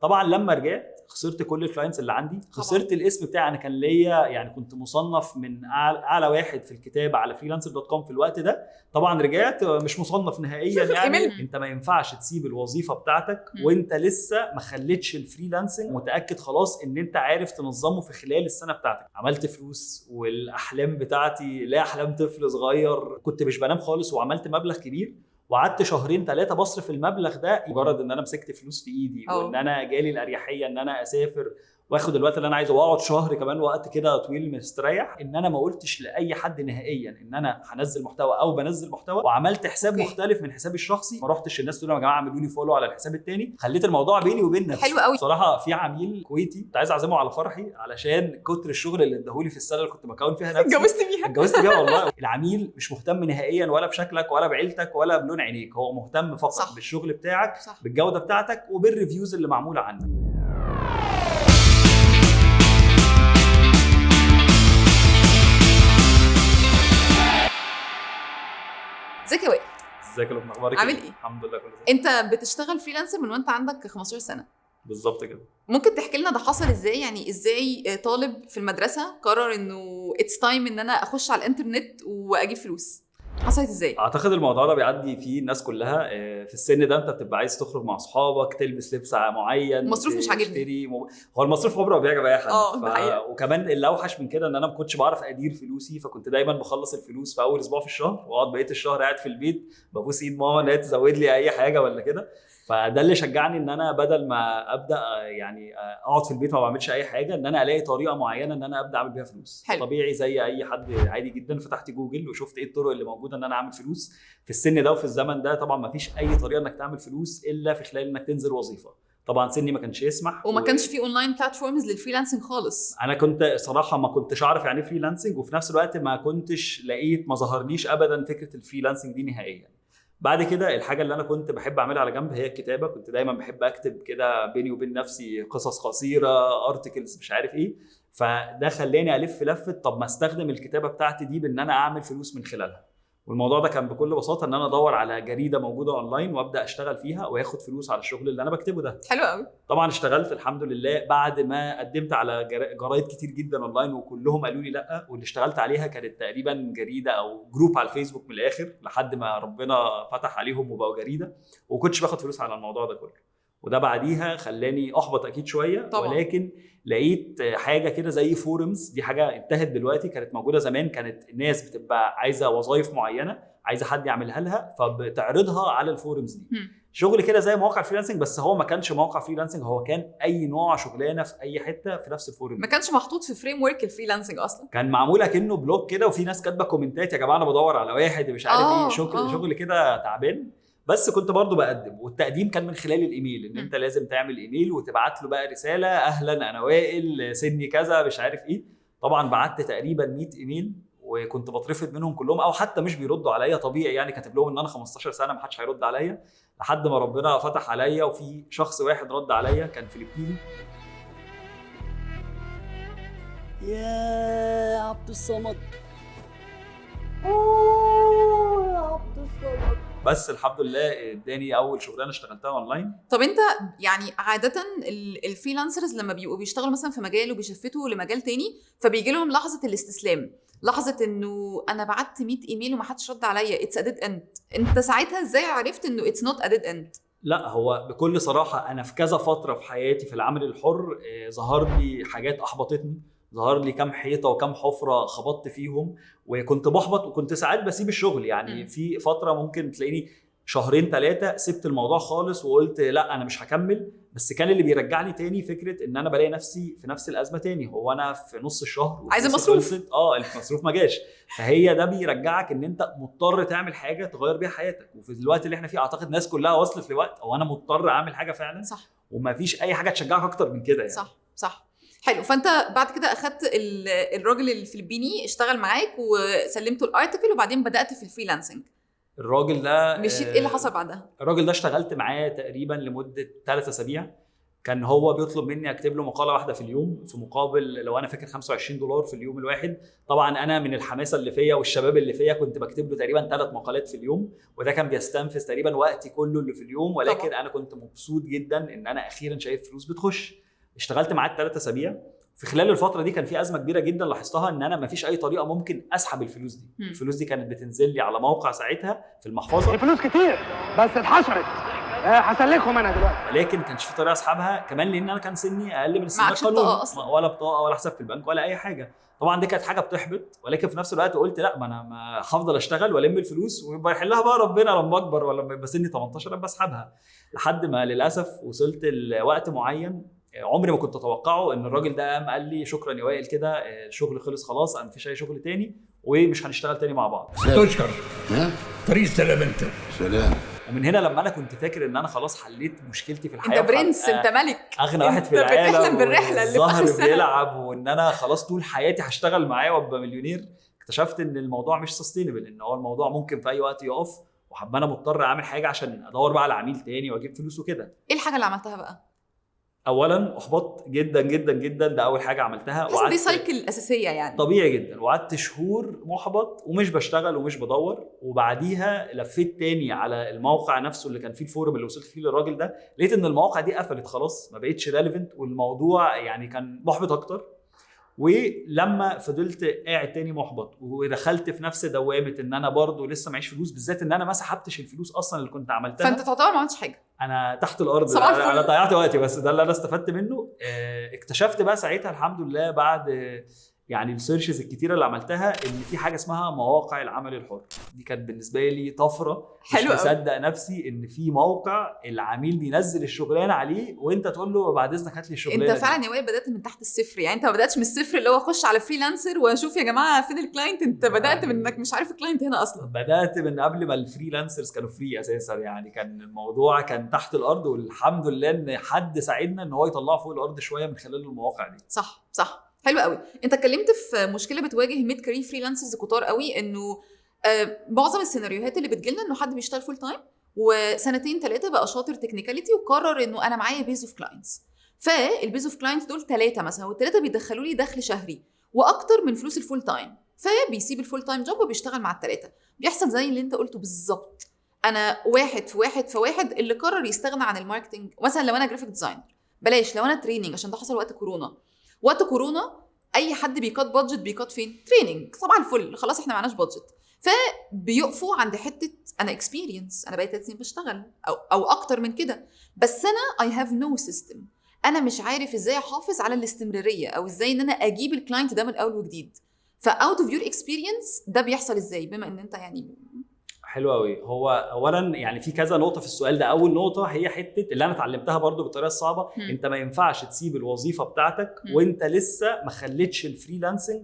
طبعا لما رجعت خسرت كل الكلاينتس اللي عندي، خسرت الاسم بتاعي. انا كان ليا يعني كنت مصنف من اعلى واحد في الكتابه على freelancer.com في الوقت ده. طبعا رجعت مش مصنف نهائيا يعني انت ما ينفعش تسيب الوظيفه بتاعتك وانت لسه ما خليتش الفريلانسنج متاكد خلاص ان انت عارف تنظمه في خلال السنه بتاعتك. عملت فلوس والاحلام بتاعتي لا احلام طفل صغير، كنت مش بنام خالص وعملت مبلغ كبير. وقعدت 2-3 بصرف المبلغ ده مجرد ان انا مسكت فلوس في ايدي وان انا جالي الاريحيه ان انا اسافر واخد الوقت اللي انا عايزه واقعد شهر كمان وقت كده طويل مستريح. ان انا ما قلتش لاي حد نهائيا ان انا هنزل محتوى او بنزل محتوى، وعملت حساب مختلف من حسابي الشخصي. ما رحتش الناس تقول يا جماعه اعملوا لي فولو على الحساب الثاني، خليت الموضوع بيني وبين نفسي. حلو قوي. بصراحه في عميل كويتي كنت عايز اعزمه على فرحي علشان كتر الشغل اللي اداهولي في السنه اللي كنت بكون فيها نفسي. اتجوزت بيها والله. العميل مش مهتم نهائيا ولا بشكلك ولا بعيلتك ولا بلون عينيك، هو مهتم فقط صح. بالشغل بتاعك صح. بالجوده بتاعتك وبالريفيوز اللي معموله عنك. ازيك يا وائل؟ ازيك يا لبنى، اخبارك عامل ايه؟ الحمد لله كله زي انت بتشتغل فريلانسر من وانت عندك 15 سنه بالظبط كده. ممكن تحكي لنا ده حصل ازاي؟ يعني ازاي طالب في المدرسه قرر انه اتس تايم ان انا اخش على الانترنت واجيب فلوس؟ حصلت ازاي؟ اعتقد الموضوع ده بيعدي فيه الناس كلها. في السن ده انت بتبقى عايز تخرج مع اصحابك، تلبس لبس معين، المصروف مش عاجبني. هو المصروف عمره ما بيعجب اي حد. ده وكمان اللي اوحش من كده ان انا ما كنتش بعرف ادير فلوسي، فكنت دايما بخلص الفلوس في اول اسبوع في الشهر واقعد بقيه الشهر قاعد في البيت ببوس ايد ماما ان هي تزود لي اي حاجه ولا كده. فده اللي شجعني ان انا بدل ما ابدا يعني اقعد في البيت ما بعملش اي حاجه، ان انا الاقي طريقه معينه ان انا ابدا اعمل بيها فلوس. حلو. طبيعي زي اي حد عادي جدا فتحت جوجل وشفت ايه الطرق اللي موجوده ان انا اعمل فلوس في السن ده وفي الزمن ده. طبعا ما فيش اي طريقه انك تعمل فلوس الا في خلال انك تنزل وظيفه. طبعا سني ما كانش يسمح وما كانش في اونلاين بلاتفورمز للفريلانسنج خالص. انا كنت صراحه ما كنتش اعرف يعني فريلانسنج، وفي نفس الوقت ما كنتش لقيت، ما ظهرليش ابدا فكره الفريلانسنج دي نهائيا. بعد كده الحاجه اللي انا كنت بحب اعملها على جنب هي الكتابه. كنت دايما بحب اكتب كده بيني وبين نفسي قصص قصيره، ارتكلز مش عارف ايه. فده خلاني الف لفه طب ما استخدم الكتابه بتاعتي دي بان انا اعمل فلوس من خلالها. والموضوع ده كان بكل بساطه ان انا ادور على جريده موجوده اونلاين وابدا اشتغل فيها واخد فلوس على الشغل اللي انا بكتبه ده. حلو قوي. طبعا اشتغلت الحمد لله بعد ما قدمت على جرايد كتير جدا اونلاين وكلهم قالوا لي لا. واللي اشتغلت عليها كانت تقريبا جريده او جروب على الفيسبوك من الاخر لحد ما ربنا فتح عليهم وبقوا جريده، وكنتش باخد فلوس على الموضوع ده كله. وده بعديها خلاني احبط اكيد شويه طبعا. ولكن لقيت حاجه كده زي فورمز، دي حاجه انتهت دلوقتي، كانت موجوده زمان. كانت الناس بتبقى عايزه وظائف معينه عايزه حد يعملها لها فبتعرضها على الفورمز دي. شغل كده زي مواقع فريلانسنج، بس هو ما كانش موقع فريلانسنج، هو كان اي نوع شغلانه في اي حته في نفس الفورم. ما كانش محطوط في فريم ورك الفريلانسنج اصلا، كان معمول كأنه بلوج كده وفي ناس كاتبه كومنتات يا جماعه انا بدور على واحد مش عارف ايه. شغل كده تعبان. بس كنت برضو بقدم، والتقديم كان من خلال الايميل، ان انت لازم تعمل ايميل وتبعت له بقى رساله اهلا انا وائل سني كذا مش عارف ايه. طبعا بعت تقريبا 100 ايميل وكنت بترفض منهم كلهم او حتى مش بيردوا عليا. طبيعي يعني كاتب لهم ان انا 15 سنه ما حدش هيرد عليا، لحد ما ربنا فتح عليا وفي شخص واحد رد عليا كان فلبيني. يا عبد الصمد، يا عبد الصمد. بس الحمد لله اداني اول شغلانه اشتغلتها اونلاين. طب انت يعني عاده الفريلانسرز لما بيبقوا بيشتغلوا مثلا في مجال وبيشفتوا لمجال تاني فبيجي لهم لحظه الاستسلام، لحظه انه انا بعت 100 ايميل وما حدش رد عليا، اتس ا ديد اند. انت ساعتها ازاي عرفت انه اتس نوت ا ديد اند؟ لا هو بكل صراحه انا في كذا فتره في حياتي في العمل الحر ظهر لي حاجات احبطتني، ظهر لي كام حيطه وكام حفره خبطت فيهم وكنت بحبط، وكنت ساعات بسيب الشغل. يعني في فتره ممكن تلاقيني 2-3 سبت الموضوع خالص وقلت لا انا مش هكمل. بس كان اللي بيرجعني تاني فكره ان انا بلاقي نفسي في نفس الازمه تاني. هو انا في نص الشهر عايز المصروف، المصروف ما جاش. فهي ده بيرجعك ان انت مضطر تعمل حاجه تغير بيها حياتك. وفي الوقت اللي احنا فيه اعتقد الناس كلها وصلت لوقت او انا مضطر اعمل حاجه فعلا صح. ومفيش اي حاجه تشجعك اكتر من كده يعني. صح. حلو. فانت بعد كده اخدت الراجل الفلبيني اشتغل معاك وسلمته الارتكل وبعدين بدات في الفريلانسنج. الراجل ده مشيت ايه اللي حصل بعدها؟ الراجل ده اشتغلت معاه تقريبا لمده 3 أسابيع. كان هو بيطلب مني اكتب له مقاله واحده في اليوم في مقابل لو انا فاكر $25 في اليوم الواحد. طبعا انا من الحماسه اللي فيا والشباب اللي فيا كنت بكتب له تقريبا 3 مقالات في اليوم، وده كان بيستنفذ تقريبا وقتي كله اللي في اليوم، ولكن طبعا. انا كنت مبسوط جدا ان انا اخيرا شايف فلوس بتخش. اشتغلت معاه 3 اسابيع. في خلال الفتره دي كان في ازمه كبيره جدا لاحظتها، ان انا ما فيش اي طريقه ممكن اسحب الفلوس دي. الفلوس دي كانت بتنزل لي على موقع ساعتها في المحفظه، الفلوس كتير بس اتحشرت، هسلكهم انا دلوقتي. ولكن كانش في طريقه اسحبها كمان، لان انا كان سني اقل من السن معكش بطاقة القانوني، أصلاً. ولا بطاقه ولا حساب في البنك ولا اي حاجه. طبعا دي كانت حاجه بتحبط، ولكن في نفس الوقت قلت لا، ما انا ما هفضل اشتغل والم الفلوس ويبقى يحلها بقى ربنا لما اكبر، ولا لما يبقى سني 18 ابقى اسحبها. لحد ما للاسف وصلت لوقت معين عمري ما كنت اتوقعه، ان الراجل ده قام قال لي شكرا يا وائل كده، الشغل خلص خلاص، انا مفيش اي شغل تاني ومش هنشتغل تاني مع بعض. تشكر. طريق السلام انت. سلام. ومن هنا لما انا كنت فاكر ان انا خلاص حليت مشكلتي في الحياه، انت برنس، انت ملك، اغنى واحد في انت بتحلم العالم، بالرحله اللي في والظهر آخر السنة. بيلعب، وان انا خلاص طول حياتي هشتغل معاه وابقى مليونير، اكتشفت ان الموضوع مش سستينبل، ان هو الموضوع ممكن في اي وقت يقف، وحابه انا مضطر اعمل حاجه عشان ادور بقى على عميل تاني واجيب فلوس وكده. ايه الحاجه اللي عملتها بقى؟ اولا احبطت جدا جدا جدا، ده اول حاجه عملتها. بس دي سايكل اساسيه يعني. طبيعي جدا، وقعدت شهور محبط ومش بشتغل ومش بدور، وبعديها لفيت تاني على الموقع نفسه اللي كان فيه الفورم اللي وصلت فيه للراجل ده، لقيت ان المواقع دي قفلت خلاص، ما بقتش ريليفنت، والموضوع يعني كان محبط اكتر. ولما فضلت قاعد تاني محبط ودخلت في نفس دوامه ان انا برضو لسه معيش فلوس، بالذات ان انا ما سحبتش الفلوس اصلا اللي كنت عملتها، فانت تعتبر ما عملتش حاجه، انا تحت الارض، صباح الفل. انا ضيعت وقتي، بس ده اللي انا استفدت منه. اكتشفت بقى ساعتها الحمد لله بعد يعني السيرشز الكتيره اللي عملتها، ان في حاجه اسمها مواقع العمل الحر. دي كانت بالنسبه لي طفره، مش مصدق نفسي ان في موقع العميل بينزل الشغلانه عليه وانت تقول له بعد اذنك هات لي الشغلانه. انت فعلا يا وائل بدات من تحت الصفر، يعني انت ما بداتش من الصفر اللي هو اخش على فريلانسر واشوف يا جماعه فين الكلاينت، انت بدات من انك مش عارف الكلاينت هنا اصلا. بدات من قبل ما الفريلانسرز كانوا فري اساسا، يعني كان الموضوع كان تحت الارض، والحمد لله ان حد ساعدنا ان هو يطلعه فوق الارض شويه من خلال المواقع دي. صح حلو قوي. انت اتكلمت في مشكله بتواجه ميد كارير فريلانسرز كتار قوي، انه معظم السيناريوهات اللي بتجيلنا انه حد بيشتغل فول تايم وسنتين 3 بقى شاطر تكنيكاليتي وقرر انه انا معايا بيز اوف كلاينتس، فالبيز اوف كلاينتس دول 3 مثلا، والثلاثه بيدخلوا لي دخل شهري واكتر من فلوس الفول تايم، فبيسيب الفول تايم جوب وبيشتغل مع الثلاثه. بيحصل زي اللي انت قلته بالظبط، انا واحد في واحد اللي قرر يستغنى عن الماركتنج. مثلا لو انا جرافيك ديزاينر بلاش، لو انا تريننج، عشان ده حصل وقت كورونا اي حد بيكات بادجت بيكات فين؟ تريننج. طبعا الفل خلاص احنا معناش بادجت، فبيقفوا عند حته انا اكسبيرينس، انا بقيت 3 سنين بشتغل او اكتر من كده، بس انا I have no system، انا مش عارف ازاي احافظ على الاستمراريه او ازاي ان انا اجيب الكلاينت ده من اول وجديد. فاوت اوف يور اكسبيرينس ده بيحصل ازاي بما ان انت يعني؟ حلو قوي. هو اولا يعني في كذا نقطه في السؤال ده. اول نقطه هي حته اللي انا اتعلمتها برضو بالطريقه الصعبه، انت ما ينفعش تسيب الوظيفه بتاعتك وانت لسه ما خليتش الفريلانسنج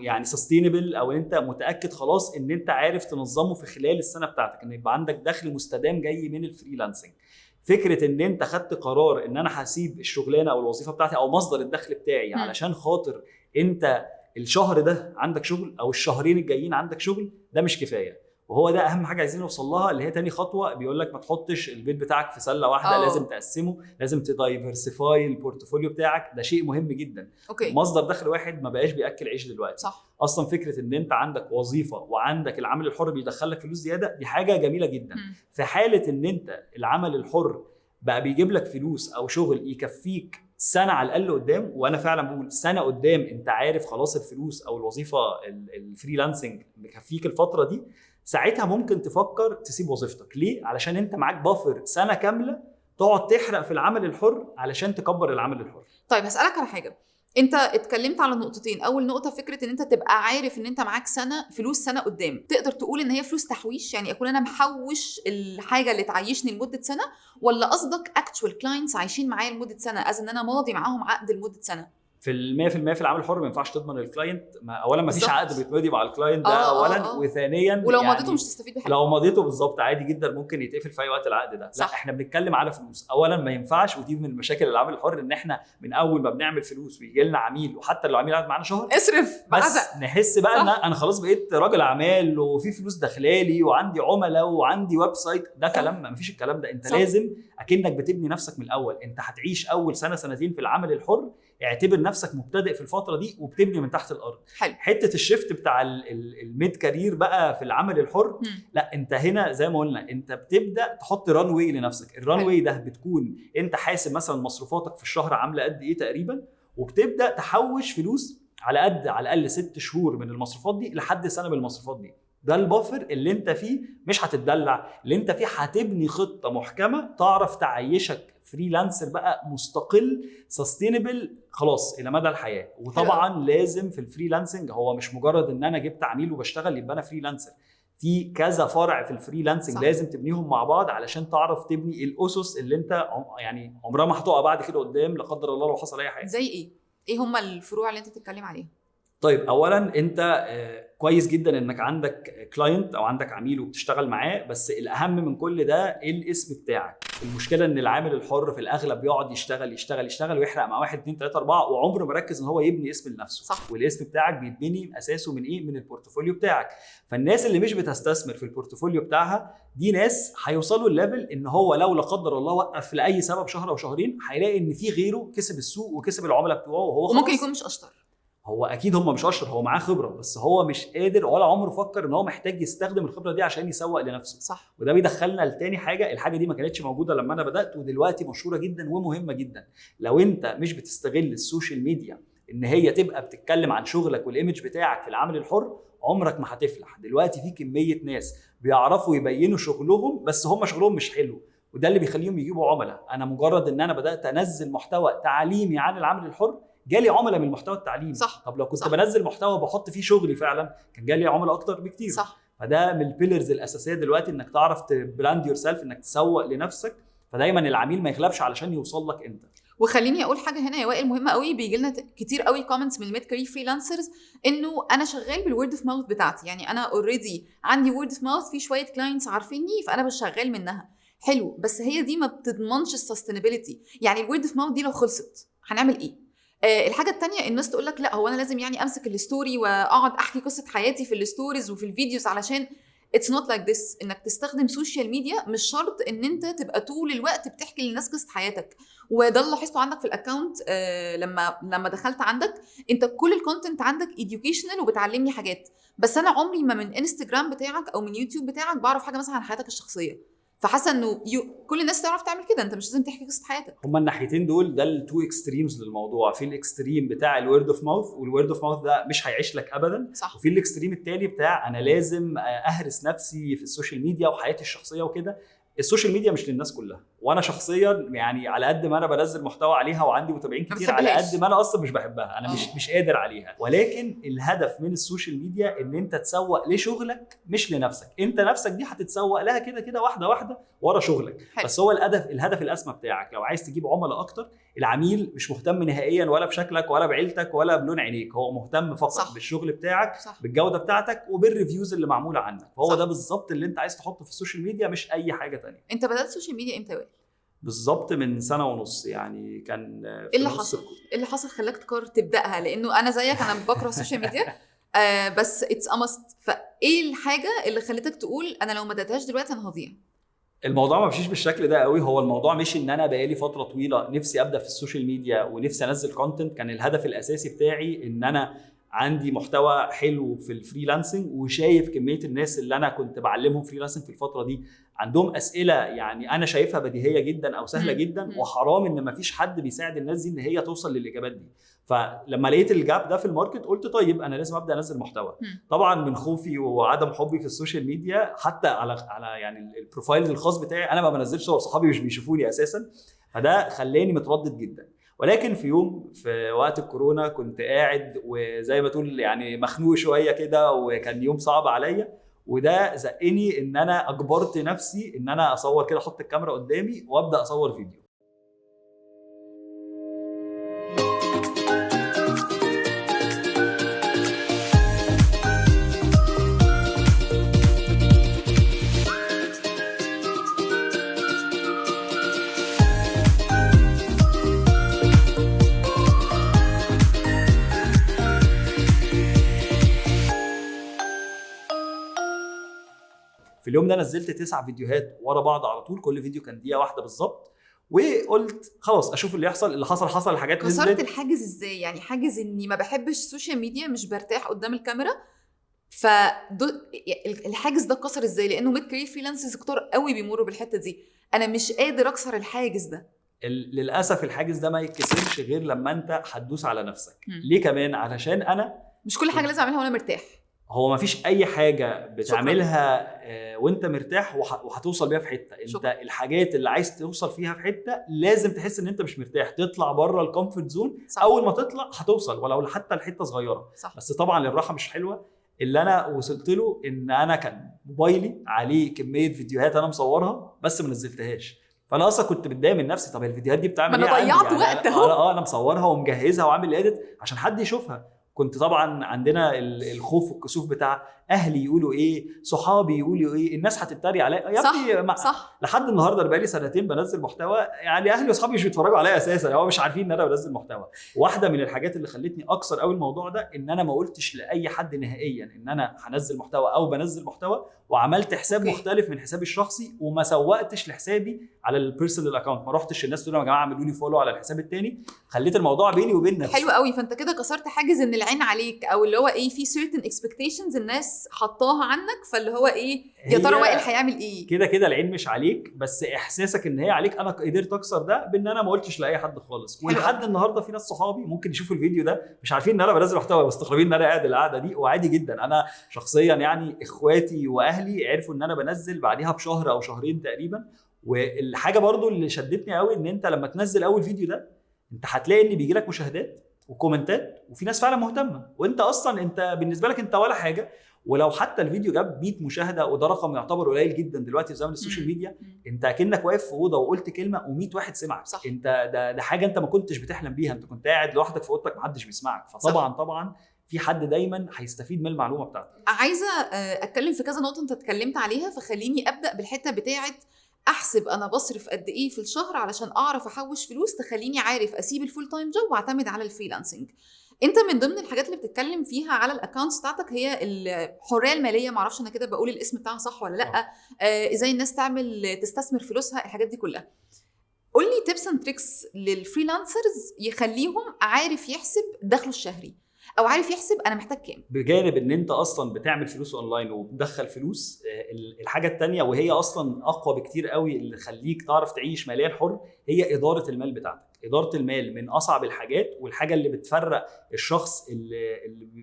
يعني سستينبل، او انت متاكد خلاص ان انت عارف تنظمه في خلال السنه بتاعتك، ان يبقى عندك دخل مستدام جاي من الفريلانسنج. فكره ان انت خدت قرار ان انا هسيب الشغلانه او الوظيفه بتاعتي او مصدر الدخل بتاعي علشان خاطر انت الشهر ده عندك شغل او الشهرين الجايين عندك شغل، ده مش كفايه. وهو ده اهم حاجه عايزين نوصل لها، اللي هي تاني خطوه، بيقول لك ما تحطش البيت بتاعك في سله واحده، لازم تقسمه، لازم تدايفرسيفاي البورتفوليو بتاعك، ده شيء مهم جدا. أوكي. مصدر دخل واحد ما بقاش بياكل عيش دلوقتي. صح. اصلا فكره ان انت عندك وظيفه وعندك العمل الحر بيدخلك فلوس زياده، دي حاجه جميله جدا. في حاله ان انت العمل الحر بقى بيجيب لك فلوس او شغل يكفيك سنه على الاقل قدام، وانا فعلا بقول سنه قدام انت عارف خلاص الفلوس او الوظيفه الفريلانسنج مكفيك الفتره دي، ساعتها ممكن تفكر تسيب وظيفتك. ليه؟ علشان انت معاك بافر سنه كامله تقعد تحرق في العمل الحر علشان تكبر العمل الحر. طيب هسألك على حاجه، انت اتكلمت على نقطتين. اول نقطه فكره ان انت تبقى عارف ان انت معاك فلوس سنه قدام، تقدر تقول ان هي فلوس تحويش، يعني اكون انا محوش الحاجه اللي تعيشني لمده سنه، ولا قصدك اكتوال كلاينتس عايشين معايا لمده سنه، از ان انا ماضي معاهم عقد لمده سنه؟ في 100% في العمل الحر ما ينفعش تضمن الكلاينت. اولا ما فيش بالظبط. عقد بيتمضي مع الكلاينت ده اولا، وثانيا ولو يعني مضيته مش تستفيد بحاجه. لو مضيته بالظبط عادي جدا ممكن يتقفل في اي وقت العقد ده. صح. لا احنا بنتكلم على فلوس. اولا ما ينفعش، ودي من المشاكل العمل الحر، ان احنا من اول ما بنعمل فلوس ويجي لنا عميل، وحتى لو عميل قاعد معانا شهر اصرف بس بعزق. نحس بقى صح. ان انا خلاص بقيت راجل اعمال وفي فلوس داخلالي وعندي عملاء وعندي ويب سايت. ده صح. كلام ما فيش الكلام ده. انت صح. لازم اكنك بتبني نفسك من الاول. انت هتعيش اول سنه سنتين في العمل الحر، اعتبر نفسك مبتدئ في الفتره دي وبتبني من تحت الارض. حلو. حته الشيفت بتاع الميد كارير بقى في العمل الحر، لا انت هنا زي ما قلنا انت بتبدا تحط ران واي لنفسك. الران واي ده بتكون انت حاسب مثلا مصروفاتك في الشهر عامله قد ايه تقريبا، وبتبدا تحوش فلوس على قد على الاقل 6 شهور من المصروفات دي لحد سنه من المصروفات دي. ده البافر اللي انت فيه مش هتتدلع، اللي انت فيه هتبني خطه محكمه تعرف تعيشك فريلانسر بقى مستقل سستينبل خلاص الى مدى الحياه. وطبعا لازم في الفريلانسنج هو مش مجرد ان انا جبت عميل وبشتغل يبقى انا فريلانسر. في كذا فرع في الفريلانسنج لازم تبنيهم مع بعض علشان تعرف تبني الاسس اللي انت يعني عمرها ما هتقع بعد كده قدام لا قدر الله لو حصل اي حاجه. زي ايه هم الفروع اللي انت بتتكلم عليها؟ طيب اولا انت كويس جدا انك عندك كلاينت او عندك عميل وبتشتغل معاه، بس الاهم من كل ده الاسم بتاعك. المشكله ان العامل الحر في الاغلب بيقعد يشتغل يشتغل يشتغل ويحرق مع 1 2 3 4 وعمره ما ركز ان هو يبني اسم لنفسه. صح. والاسم بتاعك بيتبني اساسه من ايه؟ من البورتفوليو بتاعك. فالناس اللي مش بتستثمر في البورتفوليو بتاعها دي ناس هيوصلوا الليفل ان هو لو لا قدر الله وقف لاي سبب شهر او شهرين هيلاقي ان في غيره كسب السوق وكسب العملاء بتوعه وهو وممكن يكون مش اشطر. هو اكيد هم مش اشطر، هو معاه خبره بس هو مش قادر ولا عمره فكر ان هو محتاج يستخدم الخبره دي عشان يسوق لنفسه. صح. وده بيدخلنا لتاني حاجه. الحاجه دي ما كانتش موجوده لما انا بدات ودلوقتي مشهوره جدا ومهمه جدا. لو انت مش بتستغل السوشيال ميديا ان هي تبقى بتتكلم عن شغلك والايمج بتاعك في العمل الحر عمرك ما هتفلح. دلوقتي في كميه ناس بيعرفوا يبينوا شغلهم بس هم شغلهم مش حلو، وده اللي بيخليهم يجيبوا عملاء. انا مجرد ان انا بدات انزل محتوى تعليمي عن العمل الحر جالي عملاء من المحتوى التعليمي. صح. طب لو كنت صح. بنزل محتوى وبحط فيه شغلي فعلا كان جالي عملاء اكتر بكتير. صح. فده من البيلرز الاساسيه دلوقتي انك تعرف تبراند يور سيلف، انك تسوق لنفسك. فدايما العميل ما يغلبش علشان يوصل لك انت. وخليني اقول حاجه هنا يا وائل مهمه قوي، بيجي لنا كتير قوي كومنتس من الميد كارير فريلانسرز انه انا شغال بالورد اوف ماوث بتاعتي، يعني انا اوريدي عندي وورد اوف ماوث في شويه كلاينتس عارفيني فانا بشغال منها. حلو، بس هي دي ما بتضمنش السستينابيلتي. يعني الورد اوف ماوث دي لو خلصت هنعمل ايه؟ الحاجه الثانيه الناس تقول لك لا هو انا لازم يعني امسك الستوري واقعد احكي قصه حياتي في الستوريز وفي الفيديوز علشان اتس نوت لايك ذس. انك تستخدم سوشيال ميديا مش شرط ان انت تبقى طول الوقت بتحكي للناس قصه حياتك. وده اللي لاحظته عندك في الاكونت لما دخلت عندك انت كل الكونتنت عندك educational وبتعلمني حاجات، بس انا عمري ما من انستجرام بتاعك او من يوتيوب بتاعك بعرف حاجه مثلا عن حياتك الشخصيه. فحاسه انه كل الناس تعرف تعمل كده، انت مش لازم تحكي قصه حياتك. هما الناحيتين دول ده التو اكستريمز للموضوع. في الاكستريم بتاع الورد اوف ماوث، والورد اوف ماوث ده مش هيعيش لك ابدا. صح. وفي الاكستريم التاني بتاع انا لازم اهرس نفسي في السوشيال ميديا وحياتي الشخصيه وكده. السوشيال ميديا مش للناس كلها، وانا شخصيا يعني على قد ما انا بنزل محتوى عليها وعندي متابعين كتير على قد ما انا اصلا مش بحبها، انا مش قادر عليها. ولكن الهدف من السوشيال ميديا ان انت تسوق لشغلك مش لنفسك. انت نفسك دي هتتسوق لها كده كده واحده واحده ورا شغلك. حلو. بس هو الهدف الاسمى بتاعك لو عايز تجيب عملاء اكتر، العميل مش مهتم نهائيا ولا بشكلك ولا بعيلتك ولا بلون عينيك، هو مهتم فقط صح. بالشغل بتاعك. صح. بالجوده بتاعتك وبالريفيوز اللي معموله عنك. فهو صح. ده بالظبط اللي انت عايز تحطه في السوشيال ميديا مش اي حاجه تانية. انت بدات السوشيال ميديا امتى يا وائل؟ بالظبط من سنه ونص يعني. كان ايه اللي حصل؟ ايه اللي حصل خلاك تقرر تبداها؟ لانه انا زيك انا بكره السوشيال ميديا بس اتس امست. فايه الحاجه اللي خلتك تقول انا لو ما بداتهاش دلوقتي انا هضيع؟ الموضوع ما مشيش بالشكل ده قوي. هو الموضوع مش ان انا بقالي فتره طويله نفسي ابدا في السوشيال ميديا ونفسي انزل كونتنت. كان الهدف الاساسي بتاعي ان انا عندي محتوى حلو في الفريلانسنج، وشايف كميه الناس اللي انا كنت بعلمهم فريلانسنج في الفتره دي عندهم اسئله يعني انا شايفها بديهيه جدا او سهله جدا، وحرام ان ما فيش حد بيساعد الناس دي ان هي توصل للاجابات دي. فلما لقيت الجاب ده في الماركت قلت طيب انا لازم ابدا انزل محتوى. طبعا من خوفي وعدم حبي في السوشيال ميديا حتى على يعني البروفايل الخاص بتاعي انا ما بنزلش صور، صحابي مش بيشوفوني اساسا. فده خلاني متردد جدا. ولكن في يوم في وقت الكورونا كنت قاعد وزي ما تقول يعني مخنوق شويه كده، وكان يوم صعب عليا، وده زقني ان انا اجبرت نفسي ان انا اصور كده، احط الكاميرا قدامي وابدا اصور فيديو. اليوم ده نزلت 9 فيديوهات ورا بعض على طول، كل فيديو كان دقيقه واحده بالظبط، وقلت خلاص اشوف اللي يحصل. اللي حصل الحاجات كسرت نزلت. الحاجز ازاي؟ يعني حاجز اني ما بحبش السوشيال ميديا، مش برتاح قدام الكاميرا، الحاجز ده اتكسر ازاي؟ لانه ميد كارير فريلانسرز كتار قوي بيمروا بالحته دي، انا مش قادر اكسر الحاجز ده. للاسف الحاجز ده ما يتكسرش غير لما انت هتدوس على نفسك. مم. ليه كمان؟ علشان انا مش كل حاجه لازم اعملها وانا مرتاح. هو ما فيش اي حاجه بتعملها وانت مرتاح وهتوصل بيها في حته. انت شكرا. الحاجات اللي عايز توصل فيها في حته لازم تحس ان انت مش مرتاح، تطلع بره الكومفورت زون. صح. اول ما تطلع هتوصل ولو حتى الحته صغيره. صح. بس طبعا الراحه مش حلوه. اللي انا وصلت له ان انا كان موبايلي عليه كميه فيديوهات انا مصورها بس ما نزلتهاش، فانا اصلا كنت متضايق من نفسي. طب الفيديوهات دي بتعمل ما ايه انا عندي؟ ضيعت وقت اهو. انا مصورها ومجهزها وعامل اديت عشان حد يشوفها. كنت طبعا عندنا الخوف والكسوف بتاع اهلي يقولوا ايه، صحابي يقولوا ايه، الناس هتتريق عليا يا ابني. صح. لحد النهارده بقالي سنتين بنزل محتوى، يعني اهلي واصحابي مش بيتفرجوا عليا اساسا، هو مش عارفين ان انا بنزل محتوى. واحده من الحاجات اللي خلتني اكسر قوي الموضوع ده ان انا ما قلتش لاي حد نهائيا ان انا هنزل محتوى او بنزل محتوى، وعملت حساب مختلف من حسابي الشخصي، وما سوقتش لحسابي على البيرسونال اكونت. ما رحتش الناس تقول يا جماعه اعملوا لي فولو على الحساب الثاني، خليت الموضوع بيني وبين نفسي. حلو قوي. فانت كده كسرت حاجز ان العين عليك، او اللي هو ايه، في certain expectations الناس حطاها عنك، فاللي هو ايه، يا ترى وائل هيعمل ايه. كده العين مش عليك، بس احساسك ان هي عليك. انا قدرت اكسر ده بان انا ما قلتش لاي حد خالص. ولحد النهارده في ناس صحابي ممكن يشوفوا الفيديو ده مش عارفين ان انا بنزل محتوى، مستغربين ان انا قاعد القعده دي، وعادي جدا. انا شخصيا يعني اخواتي واهلي عرفوا ان انا بنزل بعديها بشهر او شهرين تقريبا. والحاجه برضو اللي شدتني قوي ان انت لما تنزل اول فيديو ده انت هتلاقي ان بيجي لك مشاهدات وكومنتات، وفي ناس فعلا مهتمه، وانت اصلا انت بالنسبه لك انت ولا حاجه. ولو حتى الفيديو جاب 100 مشاهده، وده رقم يعتبر قليل جدا دلوقتي في زمن السوشيال ميديا، انت اكنك واقف في اوضه وقلت كلمه و100 واحد سمعك. صح. انت ده حاجه انت ما كنتش بتحلم بيها، انت كنت قاعد لوحدك في اوضتك محدش بيسمعك. فطبعا في حد دايما هيستفيد من المعلومه بتاعتك. عايزه اتكلم في كذا نقطه انت اتكلمت عليها، فخليني ابدا بالحته بتاعه احسب انا بصرف قد ايه في الشهر علشان اعرف احوش فلوس تخليني عارف اسيب الفول تايم جوب واعتمد على الفريلانسنج. انت من ضمن الحاجات اللي بتتكلم فيها على الاكونتس بتاعتك هي الحريه الماليه، معرفش انا كده بقول الاسم بتاعها صح ولا لا، ازاي الناس تستثمر فلوسها، الحاجات دي كلها. قول لي تيبس اند تريكس للفريلانسرز يخليهم عارف يحسب دخله الشهري، او عارف يحسب انا محتاج كام. بجانب ان انت اصلا بتعمل فلوس اونلاين وبتدخل فلوس، الحاجه الثانيه وهي اصلا اقوى بكتير قوي اللي خليك تعرف تعيش ماليا حر، هي اداره المال بتاعتك. اداره المال من اصعب الحاجات، والحاجه اللي بتفرق الشخص اللي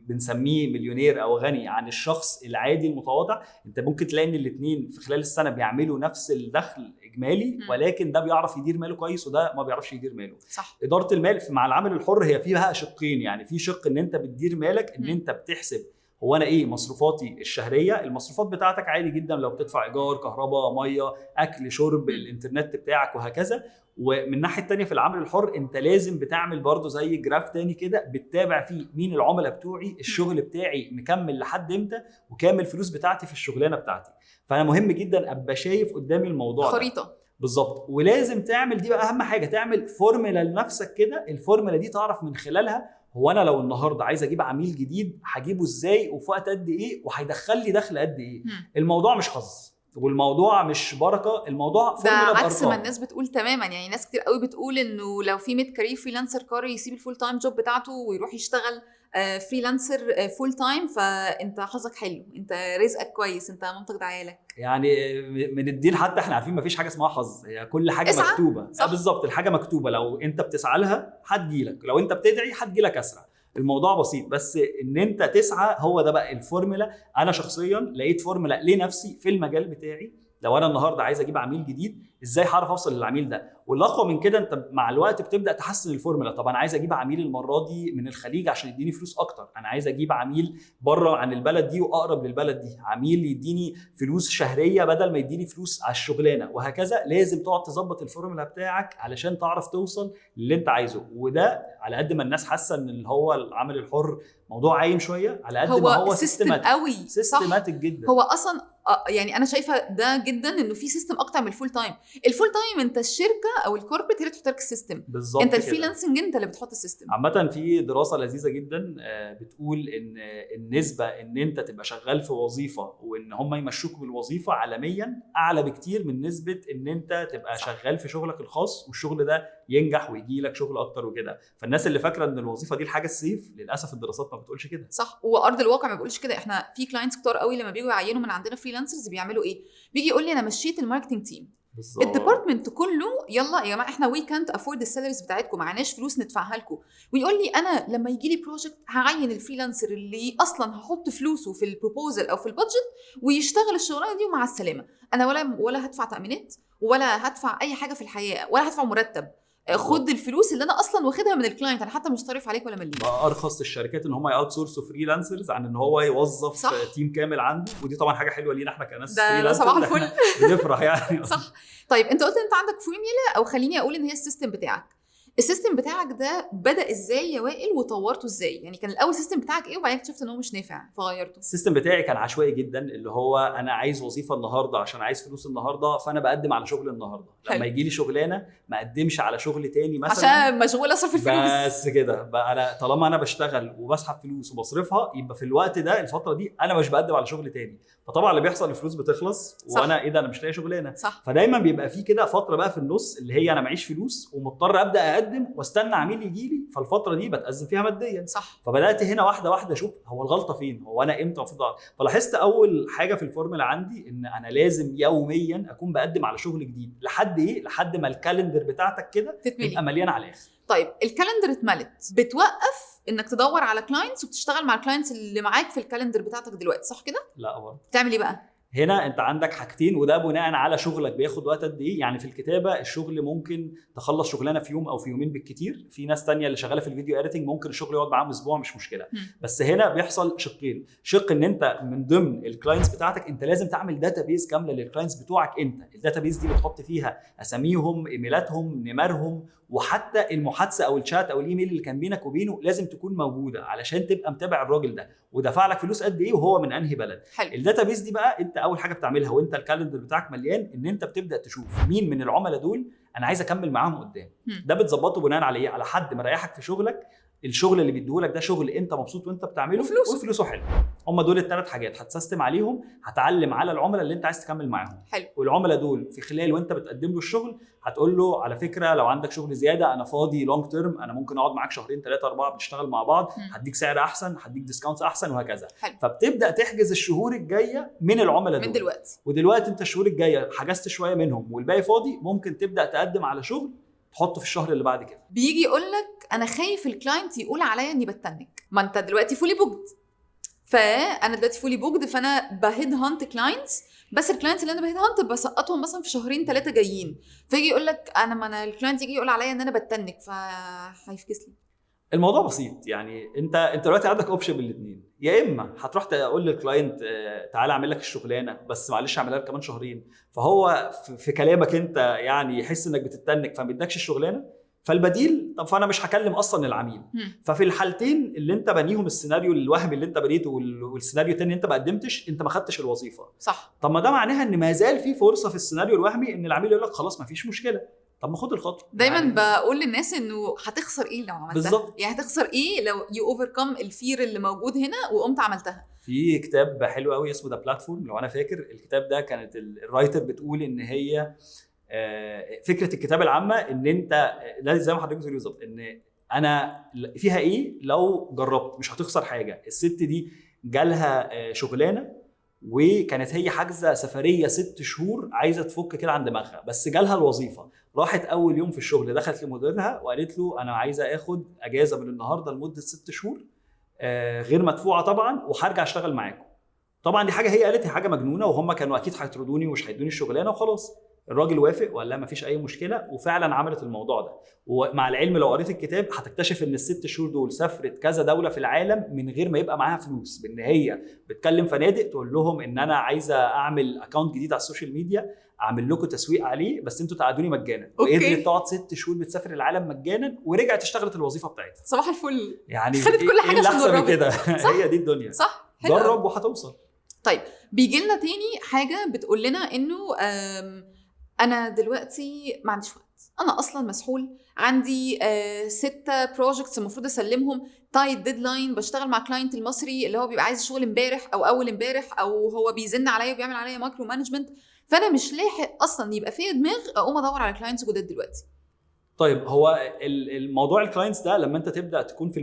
بنسميه مليونير او غني عن الشخص العادي المتواضع. انت ممكن تلاقي ان الاثنين في خلال السنه بيعملوا نفس الدخل اجمالي، ولكن ده بيعرف يدير ماله كويس وده ما بيعرفش يدير ماله. صح. اداره المال مع العمل الحر هي فيها شقين، يعني في شق ان انت بتدير مالك، ان انت بتحسب هو انا ايه مصروفاتي الشهريه. المصروفات بتاعتك عادي جدا لو بتدفع ايجار، كهرباء، ميه، اكل، شرب، الانترنت بتاعك وهكذا. ومن الناحيه الثانيه في العمل الحر انت لازم بتعمل برضو زي جراف تاني كده بتتابع فيه مين العملاء بتوعي، الشغل بتاعي مكمل لحد امتى، وكام الفلوس بتاعتي في الشغلانه بتاعتي. فانا مهم جدا ابقى شايف قدامي الموضوع خريطه بالظبط. ولازم تعمل دي بقى اهم حاجه، تعمل فورمولا لنفسك كده. الفورمولا دي تعرف من خلالها هو انا لو النهارده عايز اجيب عميل جديد هجيبه ازاي وفي وقت قد ايه وهيدخل لي دخل قد ايه. الموضوع مش حظ والموضوع مش بركه، الموضوع فورمولا بارقام. عكس ما الناس بتقول تماما. يعني ناس كتير قوي بتقول انه لو في ميد كارير فريلانسر قاري يسيب الفول تايم جوب بتاعته ويروح يشتغل فريلانسر فول تايم، فانت حظك حلو، انت رزقك كويس، انت منطق عيالك. يعني من الدين حتى احنا عارفين مفيش حاجه اسمها حظ، هي كل حاجه اسعى. مكتوبه. بالظبط، الحاجه مكتوبه، لو انت بتسعى لها هتجيلك، لو انت بتدعي هتجيلك اسرع. الموضوع بسيط، بس ان انت تسعى هو ده بقى الفورمولا. انا شخصيا لقيت فورمولا لنفسي في المجال بتاعي. لو انا النهارده عايز اجيب عميل جديد ازاي هعرف اوصل للعميل ده؟ والاقوى من كده انت مع الوقت بتبدا تحسن الفورمولا. طب انا عايز اجيب عميل المره دي من الخليج عشان يديني فلوس اكتر، انا عايز اجيب عميل بره عن البلد دي واقرب للبلد دي، عميل يديني فلوس شهريه بدل ما يديني فلوس على الشغلانه وهكذا. لازم تقعد تظبط الفورمولا بتاعك علشان تعرف توصل للي انت عايزه. وده على قد ما الناس حاسه ان اللي هو العمل الحر موضوع عايم شويه، على قد ما هو سيستم قوي، سيستماتيك جدا. هو اصلا يعني انا شايفه ده جدا انه في سيستم اكتر من الفول تايم. الفول تايم انت الشركه او الكوربريت هي اللي بتحط لك السيستم، بالظبط انت كده. الفريلانسنج انت اللي بتحط السيستم. عامة في دراسة لذيذة جدا بتقول ان النسبة ان انت تبقى شغال في وظيفة وان هم يمشوك بالوظيفة عالميا اعلى بكتير من نسبة ان انت تبقى صح. شغال في شغلك الخاص والشغل ده ينجح ويجي لك شغل اكتر وكده. فالناس اللي فاكرة ان الوظيفة دي الحاجة السيف، للأسف الدراسات ما بتقولش كده. صح، وارض الواقع ما بيقولش كده. احنا في كلاينتس كتار قوي لما بييجوا يعينوا من عندنا فريلانسرز بيعملوا ايه؟ بيجي يقول لي انا مشيت الماركتنج تيم، الديبارتمنت كله يلا يا جماعه احنا وي كانت افورد السالاريز بتاعتكم، معناش فلوس ندفعها لكم. ويقول لي انا لما يجي لي بروجكت هعين الفريلانسر اللي اصلا هحط فلوسه في البروبوزل او في البادجت ويشتغل الشغلانه دي ومع السلامه. انا ولا هدفع تامينات ولا هدفع اي حاجه في الحياه ولا هدفع مرتب. خد الفلوس اللي انا اصلا واخدها من الكلاينت، انا حتى مش صارف عليك ولا مليم. ارخص الشركات ان هم ياوت سورسوا فريلانسرز عن ان هو يوظف صح. تيم كامل عنده، ودي طبعا حاجه حلوه لينا احنا كناس ده فريلانسرز، صباح الفل. بنفرح يعني. صح. طيب انت قلت انت عندك فورميلا، او خليني اقول ان هي السيستم بتاعك. السيستم بتاعك ده بدأ ازاي يا وائل وطورته ازاي؟ يعني كان الاول السيستم بتاعك ايه وبعدين اكتشفت ان هو مش نافع فغيرته؟ السيستم بتاعي كان عشوائي جدا، اللي هو انا عايز وظيفه النهارده عشان عايز فلوس النهارده، فانا بقدم على شغل النهارده. لما يجي لي شغلانه ما اقدمش على شغل تاني مثلا عشان مشغول اصرف الفلوس. بس كده بقى. انا طالما انا بشتغل وبسحب فلوس وبصرفها، يبقى في الوقت ده الفتره دي انا مش بقدم على شغل تاني. فطبعا اللي بيحصل الفلوس بتخلص وانا ايه ده، انا مش لاقي شغلانه. صح. فدايما بيبقى في كده فتره بقى في النص اللي هي انا معيش فلوس ومضطر ابدا اقدم واستنى عميل يجي لي، فالفتره دي بتأزم فيها ماديا. صح. فبدات هنا واحده واحده اشوف هو الغلطه فين، هو انا امتى المفروض. فلاحظت اول حاجه في الفورمولا عندي ان انا لازم يوميا اكون بقدم على شغل جديد. لحد ايه؟ لحد ما الكالندر بتاعتك كده تبقى مليان على الاخر. طيب الكالندر اتملت، بتوقف انك تدور على كلاينتس وبتشتغل مع الكلاينتس اللي معاك في الكالندر بتاعتك دلوقتي، صح كده؟ لا برضه. بتعمل ايه بقى؟ هنا انت عندك حاجتين، وده بناء على شغلك بياخد وقت قد ايه. يعني في الكتابه الشغل ممكن تخلص شغلانه في يوم او في يومين بالكتير. في ناس تانية اللي شغاله في الفيديو اديتنج ممكن الشغل يقعد معاهم اسبوع، مش مشكله. بس هنا بيحصل شقين. شق ان انت من ضمن الكلاينتس بتاعتك انت لازم تعمل داتابيز كامله للكلاينتس بتوعك انت. الداتابيز دي بتحط فيها اساميهم، ايميلاتهم، نمرهم، وحتى المحادثه او الشات او الايميل اللي كان بينك وبينه لازم تكون موجوده علشان تبقى متابع الراجل ده ودفع لك فلوس قد ايه وهو من انهي بلد. الداتابيز دي بقى انت اول حاجه بتعملها وانت الكالندر بتاعك مليان، ان انت بتبدا تشوف مين من العملاء دول انا عايز اكمل معاهم قدام. ده بتظبطه بناء على ايه؟ على حد مريحك في شغلك، الشغل اللي بيديهولك ده شغل انت مبسوط وانت بتعمله وفلوسه حلو. هم دول الثلاث حاجات هتسيستم عليهم، هتعلم على العملاء اللي انت عايز تكمل معاهم. حلو. والعملاء دول في خلال وانت بتقدم له الشغل هتقول له على فكره لو عندك شغل زياده انا فاضي لونج تيرم، انا ممكن اقعد معاك شهرين 3 4 بنشتغل مع بعض، هديك سعر احسن، هديك ديسكاونتس احسن، وهكذا. حلو. فبتبدا تحجز الشهور الجايه من العملاء دول من دلوقتي. ودلوقتي انت الشهور الجايه حجزت شويه منهم والباقي فاضي، ممكن تبدا تقدم على شغل تحطه في الشهر اللي بعد كده. بيجي يقول لك انا خايف الكلاينت يقول عليا اني بتنك، ما انت دلوقتي فولي بوكد. فانا دلوقتي فولي بوكد، فانا بهيد هانت كلاينتس، بس الكلاينتس اللي انا بهيد هانت بسقطهم مثلا في شهرين 3 جايين. فيجي يقول لك انا الكلاينت يجي يقول عليا ان انا بتنك فهيفكس لي. الموضوع بسيط. يعني انت دلوقتي عندك اوبشن بالاثنين، يا اما هتروح تقول للكلاينت تعالى اعمل لك الشغلانه بس معلش اعملها لك كمان شهرين، فهو في كلامك انت يعني يحس انك بتتنك فما يدكش الشغلانه. فالبديل طب فانا مش هكلم اصلا العميل. ففي الحالتين اللي انت بنيهم السيناريو الوهمي اللي انت بنيته والسيناريو الثاني انت ما قدمتش، انت ما خدتش الوظيفه. صح. طب ما ده معناها ان ما زال في فرصه في السيناريو الوهمي ان العميل يقول لك خلاص ما فيش مشكله، طب ما خد الخطوه. دايما يعني بقول للناس انه هتخسر ايه لو عملتها. بالظبط. يعني هتخسر ايه لو يو اوفركم الفير اللي موجود هنا وقمت عملتها. في كتاب حلو قوي اسمه ذا بلاتفورم، لو انا فاكر الكتاب ده كانت الرايتر بتقول ان هي فكره الكتاب العامه ان انت زي ما حضرتك بتقولي بالظبط، ان انا فيها ايه لو جربت مش هتخسر حاجه. الست دي جالها شغلانه وكانت هي حاجزه سفريه 6 شهور عايزه تفك كده عن دماغها، بس جالها الوظيفه. راحت اول يوم في الشغل دخلت لمديرها وقالت له انا عايزه اخد اجازه من النهارده لمده 6 شهور غير مدفوعه طبعا، وهرجع اشتغل معاكم. طبعا دي حاجه هي قالت هي حاجه مجنونه، وهم كانوا اكيد هيطردوني ومش هيدوني الشغلانه وخلاص. الراجل وافق وقال لها مفيش اي مشكله، وفعلا عملت الموضوع ده. ومع العلم لو قريت الكتاب هتكتشف ان ال6 شهور دول سافرت كذا دوله في العالم من غير ما يبقى معاها فلوس، بان هي بتكلم فنادق تقول لهم ان انا عايزه اعمل اكونت جديد على السوشيال ميديا اعمل لكم تسويق عليه بس انتوا تقعدوني مجانا. وقدرت تقعد 6 شهور بتسافر العالم مجانا ورجعت اشتغلت الوظيفه بتاعتها. صباح الفل. يعني خدت كل حاجه ايه اللي احسن من جربت. كده؟ هي دي الدنيا. صح. جرب وهتوصل. طيب بيجي لنا تاني حاجه بتقول لنا انه انا دلوقتي ما عنديش وقت، انا اصلا مسحول، عندي 6 بروجكتس المفروض اسلمهم، تايت ديدلاين، بشتغل مع كلاينت المصري اللي هو بيبقى عايز شغل امبارح او اول امبارح، او هو بيزن عليا وبيعمل عليا مايكرو مانجمنت، فانا مش لاحق اصلا يبقى فيا دماغ اقوم ادور على كلاينتس جداد دلوقتي. طيب هو الموضوع الكلاينتس ده لما انت تبدا تكون في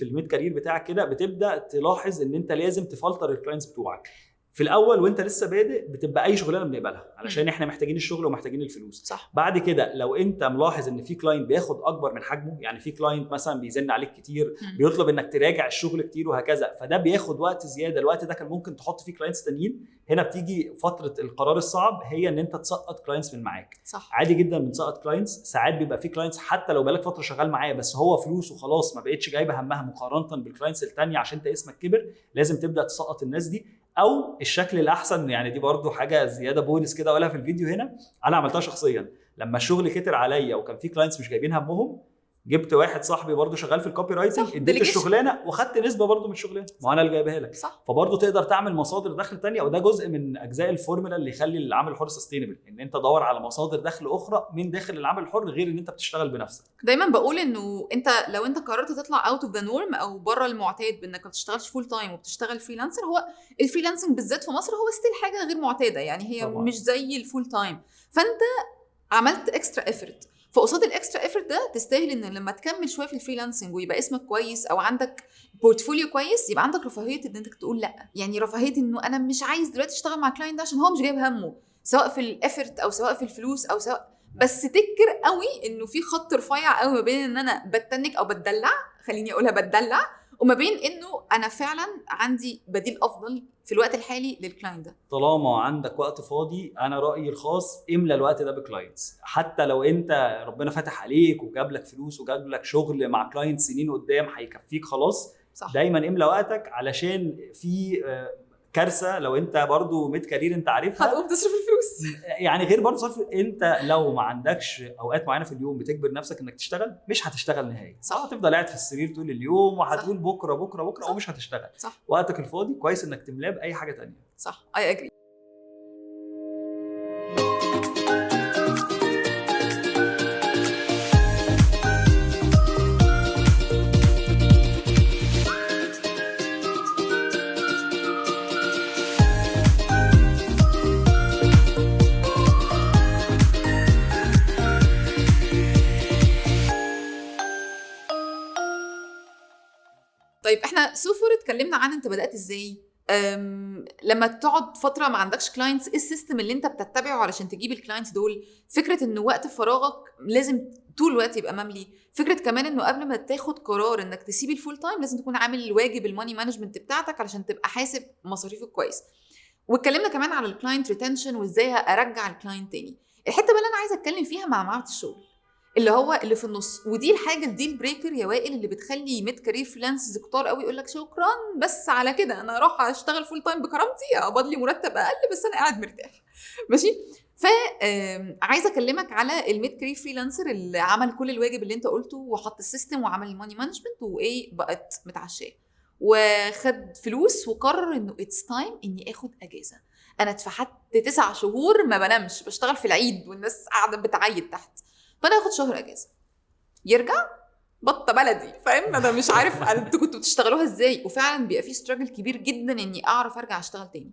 الميد كارير بتاعك كده، بتبدا تلاحظ ان انت لازم تفلتر الكلاينتس بتوعك. في الاول وانت لسه بادئ بتبقى اي شغلانه بنقبلها علشان احنا محتاجين الشغل ومحتاجين الفلوس. صح. بعد كده لو انت ملاحظ ان في كلاينت بياخد اكبر من حجمه، يعني في كلاينت مثلا بيزن عليك كتير، بيطلب انك تراجع الشغل كتير وهكذا، فده بياخد وقت زياده، الوقت ده كان ممكن تحط فيه كلاينتس تانيين. هنا بتيجي فتره القرار الصعب، هي ان انت تسقط كلاينتس من معاك. صح. عادي جدا بنسقط كلاينتس، ساعات بيبقى في كلاينتس حتى لو بقالك فتره شغال معاه بس هو فلوسه خلاص ما بقتش جايبه همها مقارنه بالكلاينتس الثانيه عشان انت اسمك كبر، لازم تبدا تسقط الناس دي. او الشكل الاحسن، يعني دي برضو حاجه زياده بونس كده اقولها في الفيديو هنا، انا عملتها شخصيا لما الشغل كتر عليا وكان في كلاينتس مش جايبين همهم، جبت واحد صاحبي برضو شغال في الكوبي رايتنج، اديت الشغلانه واخدت نسبه برضو من الشغلانه، ما انا اللي جايبها لك. صح. فبرضو تقدر تعمل مصادر دخل تانية، وده جزء من اجزاء الفورمولا اللي يخلي العمل الحر سستينبل، ان انت تدور على مصادر دخل اخرى من داخل العمل الحر غير ان انت بتشتغل بنفسك. دايما بقول انه انت لو انت قررت تطلع اوت اوف ذا نورم او بره المعتاد بانك ما بتشتغلش فول تايم وبتشتغل فريلانسر، هو الفريلانسنج بالذات في مصر هو ستيل حاجه غير معتاده، يعني هي طبعا مش زي الفول تايم، فانت عملت اكسترا ايفورت، فقصاد الاكسترا ايفورت ده تستاهل ان لما تكمل شويه في الفريلانسنج ويبقى اسمك كويس او عندك بورتفوليو كويس، يبقى عندك رفاهيه ان انت تقول لا، يعني رفاهيه انه انا مش عايز دلوقتي اشتغل مع كلاينت ده عشان هو مش جايب همه، سواء في الايفورت او سواء في الفلوس او سواء، بس تذكر قوي انه في خط رفيع قوي ما بين ان انا بتنك او بتدلع، خليني اقولها بتدلع، وما بين انه انا فعلا عندي بديل افضل في الوقت الحالي للكلاينت ده. طالما عندك وقت فاضي، انا رايي الخاص املى الوقت ده بكلاينتس، حتى لو انت ربنا فتح عليك وجاب لك فلوس وجاب لك شغل مع كلاينت سنين قدام هيكفيك خلاص. صح. دايما املى وقتك، علشان في كارثه لو انت برضو ميد كارير انت عارفها، هتقوم تصرف الفلوس. يعني غير برضو صرف، انت لو ما عندكش اوقات معينه في اليوم بتجبر نفسك انك تشتغل، مش هتشتغل نهائي. صح. هتفضل قاعد في السرير طول اليوم وهتقول بكره بكره بكره ومش هتشتغل. صح. وقتك الفاضي كويس انك تملاه باي حاجه تانية. صح. اي اجري. طيب احنا سوفر اتكلمنا عن انت بدأت ازاي، لما تقعد فتره ما عندكش كلاينتس، ايه السيستم اللي انت بتتبعه علشان تجيب الكلاينتس دول، فكره انه وقت فراغك لازم طول الوقت يبقى مملي، فكره كمان انه قبل ما تاخد قرار انك تسيب الفول تايم لازم تكون عامل واجب الماني مانجمنت بتاعتك علشان تبقى حاسب مصاريفك كويس. واتكلمنا كمان على الكلاينت ريتنشن وازاي ارجع الكلاينت تاني. الحته بقى اللي انا عايزه اتكلم فيها مع معرض الشغل اللي هو اللي في النص، ودي الحاجه الديل بريكر يا وائل اللي بتخلي ميد كارير فريلانسرز كتار قوي يقول لك شكرا بس على كده انا اروح اشتغل فول تايم بكرامتي، اقبض لي مرتب اقل بس انا قاعد مرتاح. ماشي. عايزه اكلمك على الميد كارير فريلانسر اللي عمل كل الواجب اللي انت قلته وحط السيستم وعمل الماني مانجمنت وايه بقت متعشاه وخد فلوس وقرر انه اتس تايم اني اخد اجازه. انا اتفحت 9 شهور ما بنامش، بشتغل في العيد والناس قاعده بتعيد تحت، فانا اخد شهر اجازه. يرجع بطه بلدي، فاهم؟ انا مش عارف انتوا كنتوا بتشتغلوها ازاي، وفعلا بيبقى في ستراجل كبير جدا اني اعرف ارجع اشتغل تاني.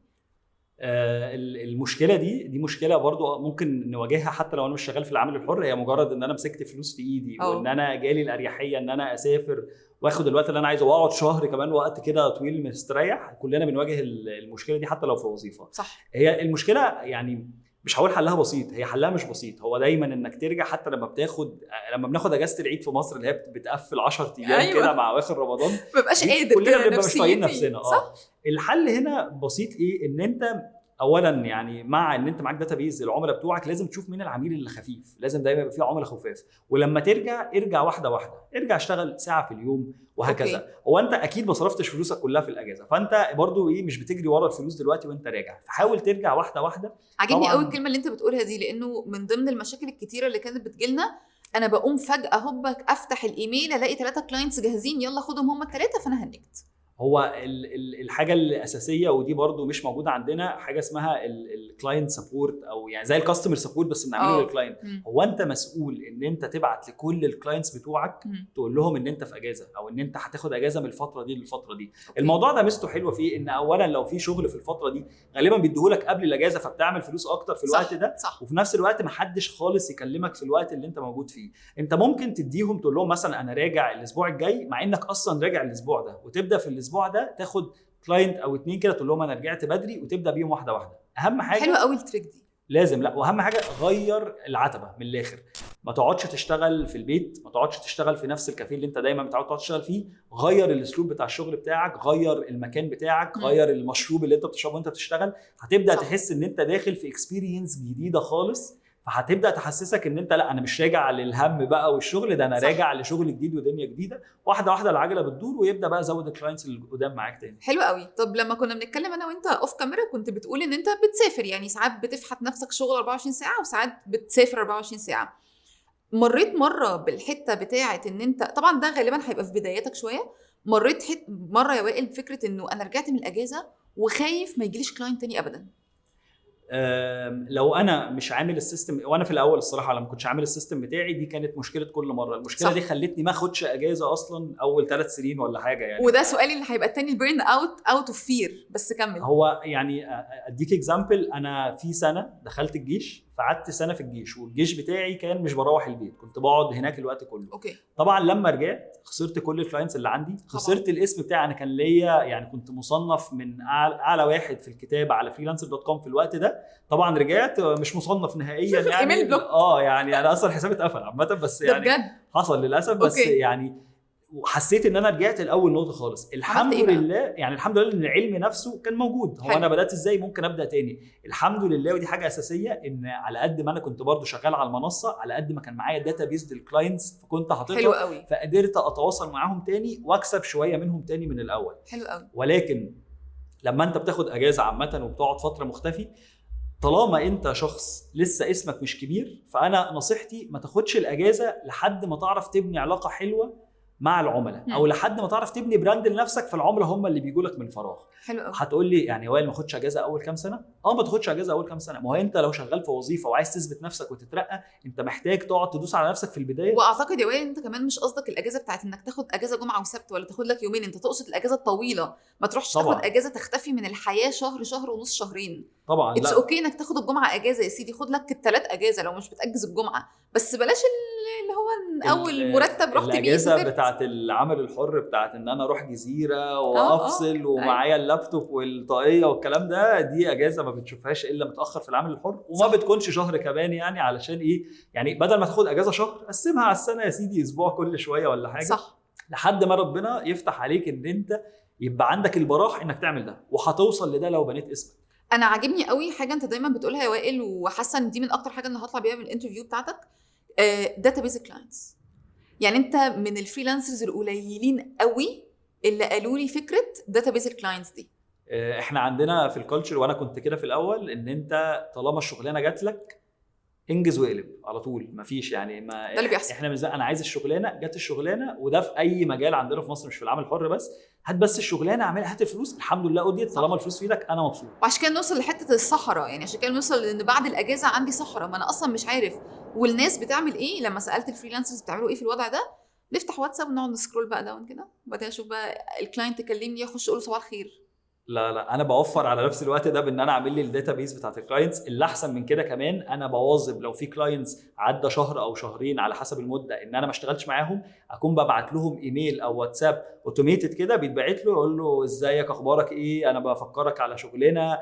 المشكله دي مشكله برضو ممكن نواجهها حتى لو انا مش شغال في العمل الحر، هي مجرد ان انا مسكت فلوس في ايدي وان انا جالي الاريحيه ان انا اسافر واخد الوقت اللي انا عايزه واقعد شهر كمان وقت كده طويل مستريح. كلنا بنواجه المشكله دي حتى لو في وظيفه. صح. هي المشكله يعني مش هقول حلها بسيط، هي حلها مش بسيط، هو دايما انك ترجع. حتى لما بناخد اجازه العيد في مصر اللي هي بتقفل 10 ايام أيوة. كده مع اواخر رمضان ما ببقاش قادر كلنا بنبقى مش طايقين نفسنا. صح. الحل هنا بسيط، ايه؟ ان انت اولا يعني مع ان انت معاك داتابيز العملاء بتوعك لازم تشوف مين العميل اللي خفيف، لازم دايما يبقى فيه عملاء خفاف، ولما ارجع واحده واحده، ارجع اشتغل ساعه في اليوم وهكذا. أوكي. هو انت اكيد ما صرفتش فلوسك كلها في الاجازه، فانت برضو ايه مش بتجري ورا الفلوس دلوقتي وانت راجع، فحاول ترجع واحده واحده. عجبني قوي الكلمه اللي انت بتقولها دي، لانه من ضمن المشاكل الكتيره اللي كانت بتجيلنا انا بقوم فجاه هوبك افتح الايميل الاقي 3 كلاينتس جاهزين، يلا خدهم هم ال3 فانا هنكت. هو الحاجه الاساسيه ودي برضو مش موجوده عندنا، حاجه اسمها الكلاينت سبورت، او يعني زي الكاستمر سبورت بس بنعمله للكلاينت. هو انت مسؤول ان انت تبعت لكل الكلاينتس بتوعك تقول لهم ان انت في اجازه، او ان انت هتاخد اجازه من الفتره دي للفتره دي. الموضوع ده ميزته حلوه فيه ان اولا لو في شغل في الفتره دي غالبا بيديهولك قبل الاجازه، فبتعمل فلوس اكتر في الوقت ده. صح. وفي نفس الوقت محدش خالص يكلمك في الوقت اللي انت موجود فيه. انت ممكن تديهم تقول لهم مثلا انا راجع الاسبوع الجاي، مع انك اصلا راجع الاسبوع ده، وتبدا في الاسبوع ده تاخد كلاينت او 2 كده تقول لهم انا رجعت بدري، وتبدا بيهم واحده واحده. اهم حاجه حلوه قوي التريك دي لازم، لا واهم حاجه غير العتبه من الاخر. ما تقعدش تشتغل في البيت، ما تقعدش تشتغل في نفس الكافيه اللي انت دايما متعود تقعد تشتغل فيه. غير الاسلوب بتاع الشغل بتاعك، غير المكان بتاعك، غير المشروب اللي انت بتشربه وانت بتشتغل. هتبدا تحس ان انت داخل في اكسبيرينس جديده خالص، فهتبدا تحسسك ان انت لا انا مش راجع للهم بقى والشغل ده، انا راجع لشغل جديد ودنيا جديده. واحده واحده العجله بتدور، ويبدا بقى زود الكلاينتس اللي قدام معاك تاني. حلو قوي. طب لما كنا بنتكلم انا وانت اوف كاميرا كنت بتقول ان انت بتسافر، يعني ساعات بتفحت نفسك شغل 24 ساعه وساعات بتسافر 24 ساعه. مريت مره بالحته بتاعه ان انت طبعا ده غالبا هيبقى في بداياتك شويه، مريت مره يا وائل فكره انه انا رجعت من الاجازه وخايف ما يجيليش كلاينت تاني ابدا؟ لو انا مش عامل السيستم، وانا في الاول الصراحه لما كنتش عامل السيستم بتاعي دي كانت مشكله كل مره. المشكله صح. دي خلتني ما اخدش اجازه اصلا اول 3 سنين ولا حاجه يعني. وده سؤالي اللي هيبقى التاني، البيرن اوت اوف فير، بس كمل. هو يعني اديك اكزامبل، انا في سنه دخلت الجيش، فقعدت سنه في الجيش، والجيش بتاعي كان مش بروح البيت، كنت بقعد هناك الوقت كله. اوكي. طبعا لما رجعت خسرت كل الكلاينتس اللي عندي، خسرت الاسم بتاعي. انا كان ليا يعني كنت مصنف من اعلى واحد في الكتابه على freelancer.com في الوقت ده. طبعا رجعت مش مصنف نهائيا يعني ايميل بلوك. يعني انا اصلا حسابي اتقفل عامه، بس يعني بجد حصل للاسف. بس أوكي. يعني وحسيت ان انا رجعت لاول نقطه خالص. الحمد لله يعني الحمد لله ان العلم نفسه كان موجود. هو انا بدات ازاي ممكن ابدا تاني؟ الحمد لله، ودي حاجه اساسيه، ان على قد ما انا كنت برضو شغال على المنصه، على قد ما كان معايا داتابيز للكلاينتس، فكنت حاططها حلو قوي، فقدرت اتواصل معاهم تاني واكسب شويه منهم تاني من الاول. حلو قوي. ولكن لما انت بتاخد اجازه عامه وبتقعد فتره مختفي، طالما انت شخص لسه اسمك مش كبير، فانا نصيحتي ما تاخدش الاجازه لحد ما تعرف تبني علاقه حلوه مع العملاء، او لحد ما تعرف تبني براند لنفسك، فالعملاء هم اللي بيجوا لك من فراغ. حلو قوي. هتقول لي يعني وائل ما اخدش اجازه اول كام سنه؟ ما تاخدش اجازه اول كام سنه. ما هو انت لو شغال في وظيفه وعايز تثبت نفسك وتترقى، انت محتاج تقعد تدوس على نفسك في البدايه. واعتقد يا وائل انت كمان مش قصدك الاجازه بتاعت انك تاخد اجازه جمعه وسبت ولا تاخد لك يومين، انت تقصد الاجازه الطويله، ما تروحش طبعاً. تاخد اجازه تختفي من الحياه شهر، شهر ونص، شهرين. طبعا اتس لا اوكي انك تاخد الجمعه اجازه يا سيدي، خد لك الثلاث اجازه لو مش بتاجز الجمعه، بس بلاش اللي هو اول مرتب رحت بيه الاجازه سافرت. بتاعت العمل الحر، بتاعت ان انا اروح جزيره وافصل ومعايا اللابتوب والطاقيه والكلام ده، دي اجازه ما بتشوفهاش الا متاخر في العمل الحر، وما صح. بتكونش شهر كمان. يعني علشان ايه؟ يعني بدل ما تاخد اجازه شهر، قسمها على السنه يا سيدي، اسبوع كل شويه ولا حاجه. صح. لحد ما ربنا يفتح عليك ان انت يبقى عندك البراح انك تعمل ده، وهتوصل لده لو بنيت اسمك. انا عاجبني قوي حاجه انت دايما بتقولها يا وائل، وحاسه ان دي من اكتر حاجه انا هطلع بيها من الانترفيو بتاعتك، داتابيز كلاينتس. يعني انت من الفريلانسرز القليلين قوي اللي قالوا لي فكره داتابيز الكلاينتس دي. احنا عندنا في الكالتشر، وانا كنت كده في الاول، ان انت طالما الشغلانه جات لك انجز واقلب على طول، مفيش يعني ما ده اللي بيحصل. احنا انا عايز الشغلانه، جت الشغلانه، وده في اي مجال عندنا في مصر مش في العمل الحر بس. هات بس الشغلانه، اعملها، هات الفلوس، الحمد لله قضيت. طالما الفلوس في ايدك انا مبسوط. وعشان كده نوصل لحته الصحراء، يعني عشان كده نوصل ان بعد الاجازه عندي صحراء، ما انا اصلا مش عارف والناس بتعمل ايه. لما سالت الفريلانسرز بتعملوا ايه في الوضع ده، نفتح واتساب ونقعد نسكرول بقى داون كده، وبعدين اشوف بقى الكلاينت يكلمني اخش اقول له صباح الخير. لا انا بوفر على نفس الوقت ده بان انا اعمل لي الداتابيز بتاعت الكلاينتس. اللي احسن من كده كمان، انا بواظب لو في كلاينتس عدى شهر او شهرين على حسب المده ان انا ما اشتغلتش معاهم، اكون ببعت لهم ايميل او واتساب اوتوميتد كده، بيتبعت له يقول له ازيك، اخبارك ايه، انا بفكرك على شغلنا،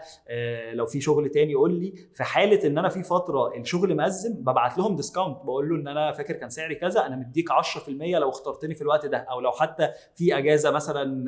لو في شغل تاني قول لي. في حاله ان انا في فتره الشغل مأزم، ببعت لهم ديسكاونت، بقول له ان انا فاكر كان سعري كذا، انا مديك 10% لو اخترتني في الوقت ده، او لو حتى في اجازه مثلا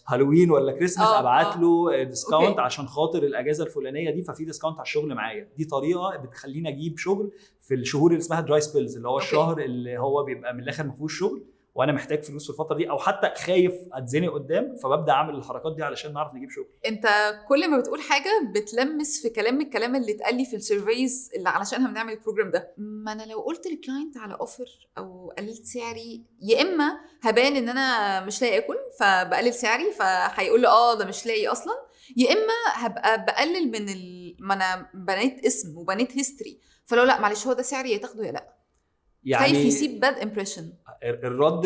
هالوين ولا كريسمس، ابعت له ديسكاونت عشان خاطر الاجازه الفلانيه دي، ففي ديسكاونت على الشغل معايا. دي طريقه بتخليني اجيب شغل في الشهور اللي اسمها دراي سبيلز، اللي هو الشهر اللي هو بيبقى من الاخر ما فيهوش شغل، وانا محتاج فلوس في الفتره دي، او حتى خايف اتزنق قدام، فببدا اعمل الحركات دي علشان نعرف نجيب شغل. انت كل ما بتقول حاجه بتلمس في كلام الكلام اللي اتقال لي في السيرفيز اللي علشانها بنعمل البروجرام ده. ما انا لو قلت للكلاينت على اوفر او قللت سعري، يا اما هبان ان انا مش لاقي اكل فبقلل سعري فهيقول لي ده مش لاقي اصلا، يا اما هبقى بقلل من ما انا بنيت اسم وبنيت هيستوري، فلو لا معلش هو ده سعري يا تاخده يا لا. يعني خايف يسيب باد امبريشن. الرد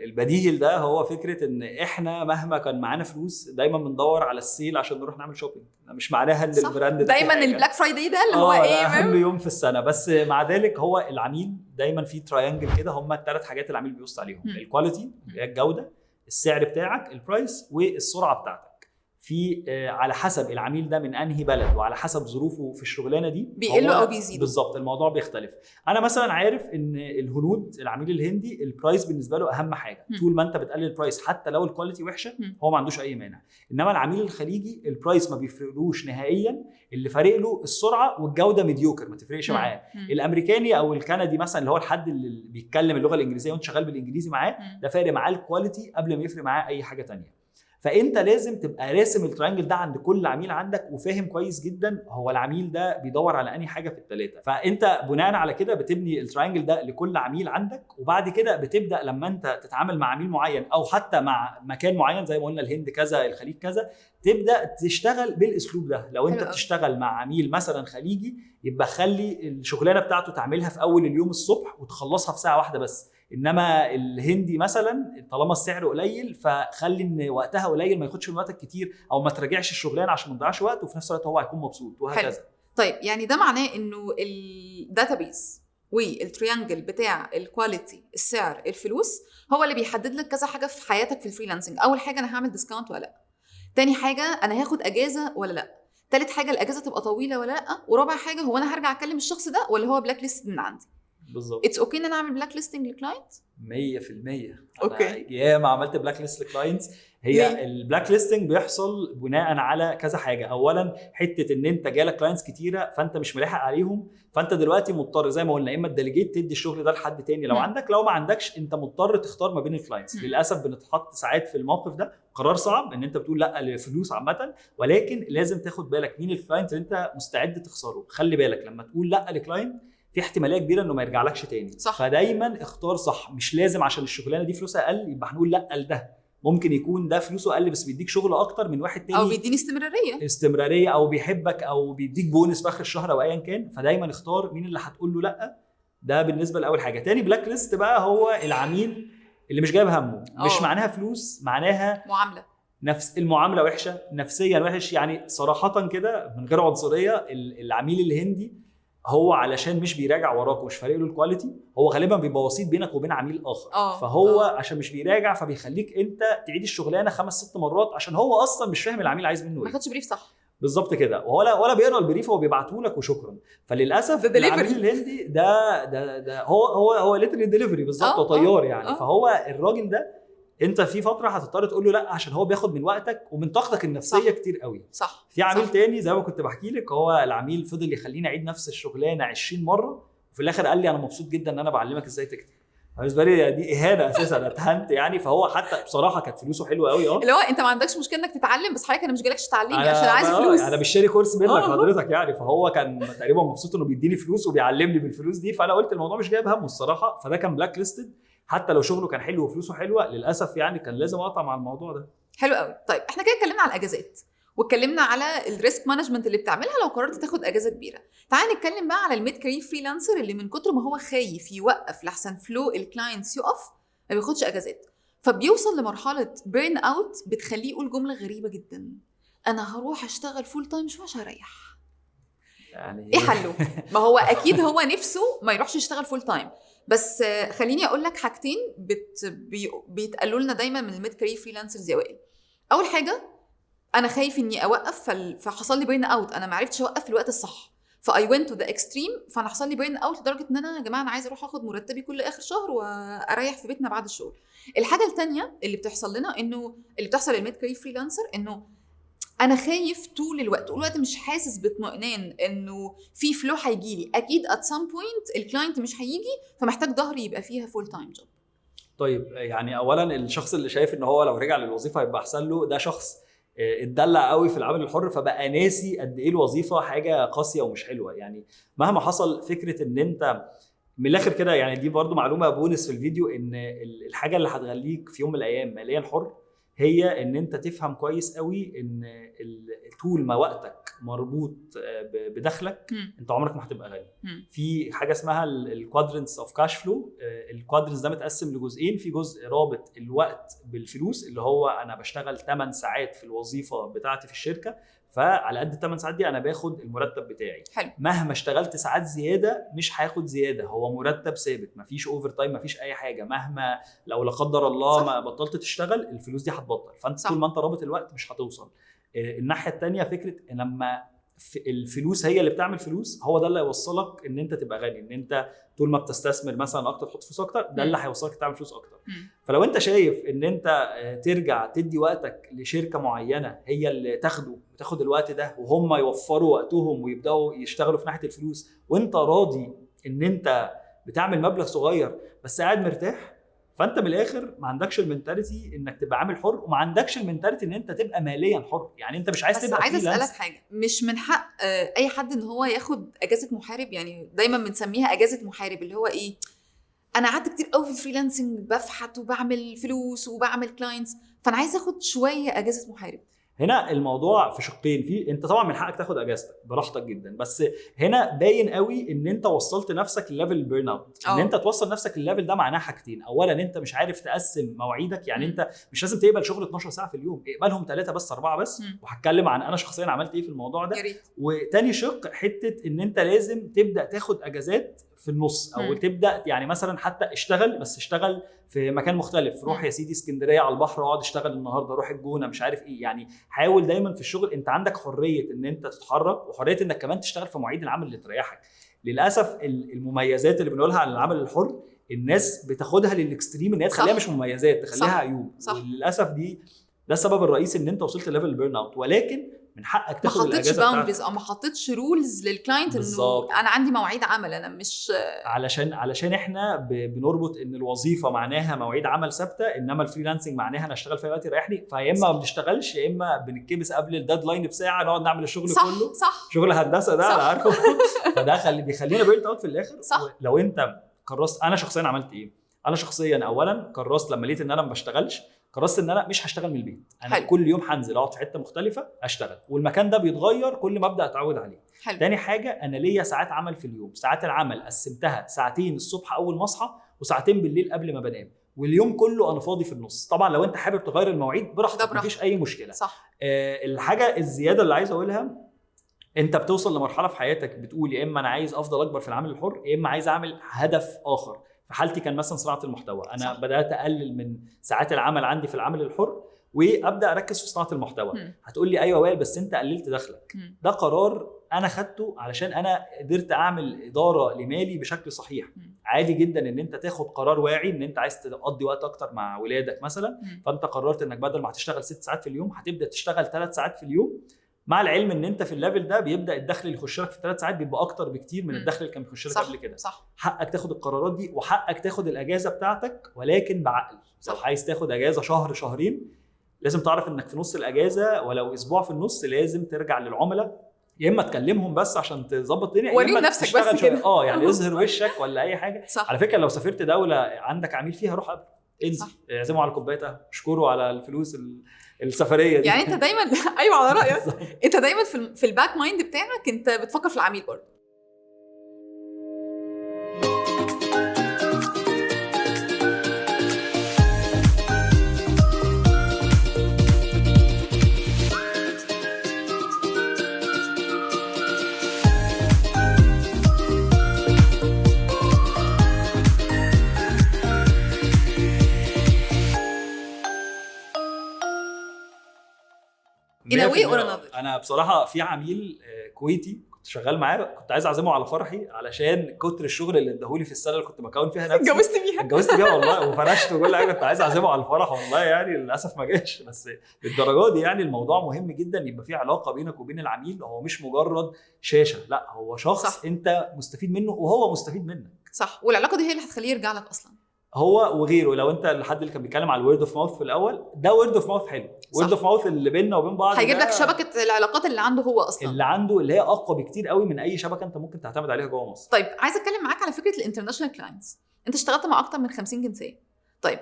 البديهي ده هو فكره ان احنا مهما كان معانا فلوس دايما بندور على السيل عشان نروح نعمل شوبينج. مش معناها ان البراند ده دايما البلاك فرايداي ده اللي هو ايه اهم يوم في السنه، بس مع ذلك هو العميل دايما في تراينجل كده، هم الثلاث حاجات العميل بيبص عليهم: الكواليتي اللي هي الجوده، السعر بتاعك البرايس، والسرعه بتاعتك. في على حسب العميل ده من انهي بلد وعلى حسب ظروفه في الشغلانه دي بيقلوا او بيزيدوا. بالظبط، الموضوع بيختلف. انا مثلا عارف ان الهنود العميل الهندي البرايس بالنسبه له اهم حاجه. طول ما انت بتقلل البرايس حتى لو الكواليتي وحشه هو ما عندوش اي مانع. انما العميل الخليجي البرايس ما بيفرقلوش نهائيا، اللي فارق له السرعه والجوده ميديوكر ما تفرقش معاه. الامريكاني او الكندي مثلا اللي هو الحد اللي بيتكلم اللغه الانجليزيه وانت شغال بالانجليزي معاه، ده فارق معاه الكواليتي قبل ما يفرق معاه اي حاجه ثانيه. فانت لازم تبقى راسم التراينجل ده عند كل عميل عندك، وفاهم كويس جدا هو العميل ده بيدور على انهي حاجه في الثلاثه. فانت بناء على كده بتبني التراينجل ده لكل عميل عندك، وبعد كده بتبدا لما انت تتعامل مع عميل معين او حتى مع مكان معين زي ما قلنا الهند كذا الخليج كذا، تبدا تشتغل بالاسلوب ده. لو انت بتشتغل مع عميل مثلا خليجي، يبقى خلي الشغلانه بتاعته تعملها في اول اليوم الصبح وتخلصها في ساعه واحده بس. انما الهندي مثلا طالما السعر قليل فخلي ان وقتها قليل، ما ياخدش من وقتك كتير او ما تراجعش الشغلانه عشان ما تضيعش وقت، وفي نفس الوقت هو هيكون مبسوط وهكذا. طيب يعني ده معناه انه الداتابيز والتريانجل بتاع الكواليتي السعر الفلوس هو اللي بيحدد لك كذا حاجه في حياتك في الفريلانسنج. اول حاجه انا هعمل ديسكاونت ولا لا، تاني حاجه انا هاخد اجازه ولا لا، تالت حاجه الاجازه تبقى طويله ولا لا، ورابع حاجه هو انا هرجع اكلم الشخص ده ولا هو بلاك ليست من عندي. بالظبط. اتس اوكي ان انا اعمل بلاك ليستنج لكلاينت 100%. اوكي. ياما عملت بلاك ليست لكلاينتس. هي البلاك ليستنج بيحصل بناء على كذا حاجه. اولا حته ان انت جالك كلاينتس كتيره فانت مش ملاحق عليهم، فانت دلوقتي مضطر زي ما قلنا اما الديليجيت تدي الشغل ده لحد تاني لو عندك، لو ما عندكش انت مضطر تختار ما بين الكلاينتس. للاسف بنتحط ساعات في الموقف ده قرار صعب ان انت بتقول لا لفلوس عامه، ولكن لازم تاخد بالك مين الكلاينت اللي انت مستعد تخسره. خلي بالك لما تقول لا لكلاينت في احتماليه كبيره انه ما يرجعلكش تاني. صح. فدايما اختار صح. مش لازم عشان الشغلانه دي فلوسها اقل يبقى هنقول لا لده. ممكن يكون ده فلوسه اقل بس بيديك شغل اكتر من واحد تاني، او بيديني استمراريه او بيحبك او بيديك بونس في اخر الشهر او ايا كان. فدايما اختار مين اللي هتقول له لا. ده بالنسبه لاول حاجه. تاني بلاك ليست بقى هو العميل اللي مش جايب همه. مش معناها فلوس، معناها معامله. نفس المعامله وحشه، نفسيا وحش. يعني صراحه كده من غير عنصريه، العميل الهندي هو علشان مش بيراجع وراك ومش فارق له الكواليتي، هو غالبا بيبقى وسيط بينك وبين عميل اخر. فهو عشان مش بيراجع فبيخليك انت تعيد الشغلانه 5-6 مرات عشان هو اصلا مش فاهم العميل عايز منه ايه. ما خدش بريف صح. بالظبط كده. ولا بيقرا البريف، هو بيبعته لك وشكرا. فللاسف العميل الهندي ده هو ليترلي ديليفري بالظبط، طيار يعني. فهو الراجل ده انت في فتره هتضطر تقول له لا عشان هو بياخد من وقتك ومن طاقتك النفسيه. صح. كتير قوي. صح. في عميل تاني زي ما كنت بحكي لك، هو العميل فضل يخليني اعيد نفس الشغلانه 20 مره، وفي الاخر قال لي انا مبسوط جدا ان انا بعلمك ازاي تكتب. بالنسبه لي دي اهانه اساسا، انا اتهنت يعني. فهو حتى بصراحه كانت فلوسه حلوه قوي. اللي هو انت ما عندكش مشكله انك تتعلم، بس حضرتك انا مش جايلكش تعلمني عشان عايز فلوس. انا مش شاري كورس منك حضرتك يعني. فهو كان تقريبا مبسوط انه بيديني فلوس وبيعلمني بالفلوس دي. فانا قلت الموضوع مش جايب همه الصراحه. فده كان بلاك ليستد حتى لو شغله كان حلو وفلوسه حلوه. للاسف يعني كان لازم اقطع مع الموضوع ده. حلو قوي. طيب احنا كده اتكلمنا على الاجازات واتكلمنا على الريسك مانجمنت اللي بتعملها لو قررت تاخد اجازه كبيره. تعال نتكلم بقى على الميد كارير فريلانسر اللي من كتر ما هو خايف يوقف لحسن فلو الكلاينتس يقف ما بياخدش اجازات، فبيوصل لمرحله بيرن اوت بتخليه يقول جمله غريبه جدا: انا هروح اشتغل فول تايم شويه عشان اريح. يعني ايه حله؟ ما هو اكيد هو نفسه ما يروحش يشتغل فول تايم، بس خليني اقول لك حاجتين بيتقالوا لنا دايما من الميد كارير فريلانسرز يا وائل. اول حاجه انا خايف اني اوقف فحصل لي بيرن اوت، انا ما عرفتش اوقف في الوقت الصح، فاي ونت تو ذا اكستريم، فانا حصل لي بيرن اوت لدرجه ان انا يا جماعه انا عايزه اروح اخد مرتبي كل اخر شهر واريح في بيتنا بعد الشغل. الحاجه الثانيه اللي بتحصل لنا اللي بتحصل للميد كارير فريلانسر انه انا خايف طول الوقت مش حاسس باطمئنان انه في فلو هيجي لي. اكيد at some point الكلاينت مش هيجي، فمحتاج ظهري يبقى فيها فول تايم جوب. طيب يعني اولا الشخص اللي شايف ان هو لو رجع للوظيفه هيبقى احسن له، ده شخص اتدلع قوي في العمل الحر، فبقى ناسي قد ايه الوظيفه حاجه قاسيه ومش حلوه. يعني مهما حصل فكره ان انت من الاخر كده، يعني دي برضو معلومه بونس في الفيديو، ان الحاجه اللي هتخليك في يوم من الايام ماليا حر هي ان انت تفهم كويس قوي ان طول ما وقتك مربوط بدخلك انت عمرك ما هتبقى غني. في حاجه اسمها الكوادرنتس اوف كاش فلو. الكوادرنتس ده متقسم لجزئين، في جزء رابط الوقت بالفلوس اللي هو انا بشتغل 8 ساعات في الوظيفه بتاعتي في الشركه، فعلى قد ال8 ساعات دي انا باخد المرتب بتاعي. حلو. مهما اشتغلت ساعات زياده مش هاخد زياده، هو مرتب ثابت، مفيش اوفر تايم، مفيش اي حاجه. مهما لو لا قدر الله صح. ما بطلت تشتغل الفلوس دي هتبطل، فانت صح. طول ما انت رابط الوقت مش هتوصل. الناحيه الثانيه فكره ان لما الفلوس هي اللي بتعمل فلوس، هو ده اللي هيوصلك ان انت تبقى غني. ان انت طول ما بتستثمر مثلا اكتر، تحط فلوس اكتر، ده اللي هيوصلك تعمل فلوس اكتر. فلو انت شايف ان انت ترجع تدي وقتك لشركه معينه هي اللي تاخد الوقت ده، وهم يوفروا وقتهم ويبداوا يشتغلوا في ناحيه الفلوس، وانت راضي ان انت بتعمل مبلغ صغير بس قاعد مرتاح، فانت من الاخر ما عندكش المنتاليتي انك تبقى عامل حر، وما عندكش المنتاليتي ان انت تبقى ماليا حر. يعني انت مش عايز بس تبقى عايزه فريلانس. اسالك حاجه، مش من حق اي حد ان هو ياخد اجازه محارب؟ يعني دايما بنسميها اجازه محارب، اللي هو ايه، انا قعدت كتير قوي في الفريلانسنج بفحت وبعمل فلوس وبعمل كلاينتس، فانا عايزه اخد شويه اجازه محارب. هنا الموضوع في شقين. في انت طبعا من حقك تاخد اجازتك براحتك جدا، بس هنا باين قوي ان انت وصلت نفسك لليفل البيرن اوت. ان انت توصل نفسك للليفل ده معناه حاجتين، اولا انت مش عارف تقسم مواعيدك. يعني انت مش لازم تقبل شغل 12 ساعه في اليوم، اقبلهم 3 بس 4 بس. وهتكلم عن انا شخصيا عملت ايه في الموضوع ده. وتاني شق حته ان انت لازم تبدا تاخد اجازات في النص، او تبدا يعني مثلا حتى اشتغل، بس اشتغل في مكان مختلف. روح يا سيدي اسكندريه على البحر واقعد اشتغل النهارده، روح الجونه، مش عارف ايه. يعني حاول دايما في الشغل انت عندك حريه ان انت تتحرك، وحريه انك كمان تشتغل في مواعيد العمل اللي تريحك. للاسف المميزات اللي بنقولها عن العمل الحر الناس بتاخدها للاكستريم، ان هي تخليها مش مميزات، تخليها عيوب. وللاسف ده السبب الرئيسي ان انت وصلت ليفل البيرن اوت. ولكن من حقك تاخد الاجازه بتاعتك. ما حطيتش باوندريز او ما حطيتش رولز للكلاينت انه انا عندي مواعيد عمل، انا مش علشان احنا بنربط ان الوظيفه معناها مواعيد عمل ثابته، انما الفريلانسنج معناها انا اشتغل في وقت يريحني. فيا اما ما بنشتغلش يا اما بنتكبس قبل الديدلاين بساعه، نقعد نعمل الشغل صح كله. صح. شغل هندسه ده انا عارفه. فده بيخلينا بيرن اوت في الاخر. صح. لو انت كرست، انا شخصيا عملت ايه؟ انا شخصيا اولا كرست لما لقيت ان انا ما بشتغلش، كرست ان انا مش هشتغل من البيت. انا حلو. كل يوم هنزل اقعد في حته مختلفه اشتغل، والمكان ده بيتغير كل ما ابدا اتعود عليه. حلو. تاني حاجه انا ليا ساعات عمل في اليوم، ساعات العمل قسمتها ساعتين الصبح اول ما اصحى وساعتين بالليل قبل ما بنام، واليوم كله انا فاضي في النص. طبعا لو انت حابب تغير المواعيد براحتك، مفيش اي مشكله. صح. الحاجه الزياده اللي عايز اقولها، انت بتوصل لمرحله في حياتك بتقول يا اما انا عايز افضل اكبر في العمل الحر، يا اما عايز اعمل هدف اخر. في حالتي كان مثلا صناعه المحتوى. انا صح. بدات اقلل من ساعات العمل عندي في العمل الحر وابدا اركز في صناعه المحتوى. هتقول لي ايوه وائل بس انت قللت دخلك. ده قرار انا خدته علشان انا قدرت اعمل اداره لمالي بشكل صحيح. عادي جدا ان انت تاخد قرار واعي ان انت عايز تقضي وقت اكتر مع ولادك مثلا، فانت قررت انك بدل ما هتشتغل 6 ساعات في اليوم هتبدا تشتغل 3 ساعات في اليوم، مع العلم ان انت في الليفل ده بيبدا الدخل اللي يخش لك في 3 ساعات بيبقى اكتر بكتير من الدخل اللي كان بيخش لك قبل كده. صح. حقك تاخد القرارات دي، وحقك تاخد الاجازه بتاعتك، ولكن بعقل. لو عايز تاخد اجازه شهر شهرين لازم تعرف انك في نص الاجازه ولو اسبوع في النص لازم ترجع للعملاء، يا اما تكلمهم بس عشان تظبط الدنيا، يا اما نفسك بس كده. يعني اظهر وشك ولا اي حاجه. صح. على فكره لو سافرت دوله عندك عميل فيها روح قبل، انزل اعزمه على كوبايه قهوه، اشكره على الفلوس السفريه دي. يعني انت دايما ايوه على رايك انت دايما في الباك مايند بتاعك انت بتفكر في العميل برضه. انا بصراحه في عميل كويتي كنت شغال معاه، كنت عايز اعزمه على فرحي علشان كتر الشغل اللي اداهولي في السنه اللي كنت بكون فيها نفسي. اتجوزت بيها والله، وفرشت وكل حاجه. كنت عايز اعزمه على الفرح والله، يعني للاسف ما جاش. بس للدرجه دي يعني الموضوع مهم جدا يبقى في علاقه بينك وبين العميل. هو مش مجرد شاشه، لا هو شخص. صح. انت مستفيد منه وهو مستفيد منك. صح. والعلاقه دي هي اللي هتخليه يرجع لك اصلا. هو وغيره. لو انت الحد اللي كان بيتكلم على الورد اوف ماوث في الاول، ده ورد اوف ماوث حلو. ورد اوف ماوث اللي بيننا وبين بعض هيجيب ده لك شبكه العلاقات اللي عنده هو اصلا، اللي عنده، اللي هي اقوى بكتير قوي من اي شبكه انت ممكن تعتمد عليها جوه مصر. طيب عايزه اتكلم معاك على فكره الانترناشونال كلاينتس. انت اشتغلت مع اكتر من 50 جنسيه. طيب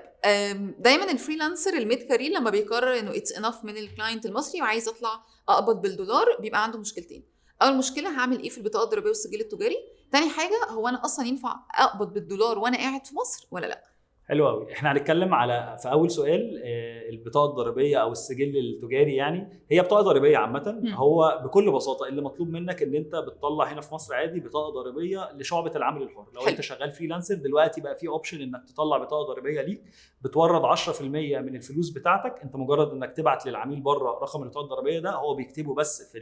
دايما الفريلانسر الميد كارير لما بيقرر انه اتس انف من الكلاينت المصري وعايز اطلع اقبض بالدولار، بيبقى عنده مشكلتين. اول مشكله، هعمل ايه في البطاقه الضريبيه والسجل التجاري؟ تاني حاجه، هو انا اصلا ينفع اقبض بالدولار وانا قاعد في مصر ولا لا؟ حلو قوي. احنا هنتكلم على في اول سؤال البطاقه الضريبيه او السجل التجاري. يعني هي بطاقه ضريبيه عامه. هو بكل بساطه اللي مطلوب منك ان انت بتطلع هنا في مصر عادي بطاقه ضريبيه لشعبه العمل الحر. لو انت شغال فريلانسر دلوقتي بقى في اوبشن انك تطلع بطاقه ضريبيه ليك، بتورد 10% من الفلوس بتاعتك. انت مجرد انك تبعت للعميل بره رقم البطاقه الضريبيه ده، هو بيكتبه بس في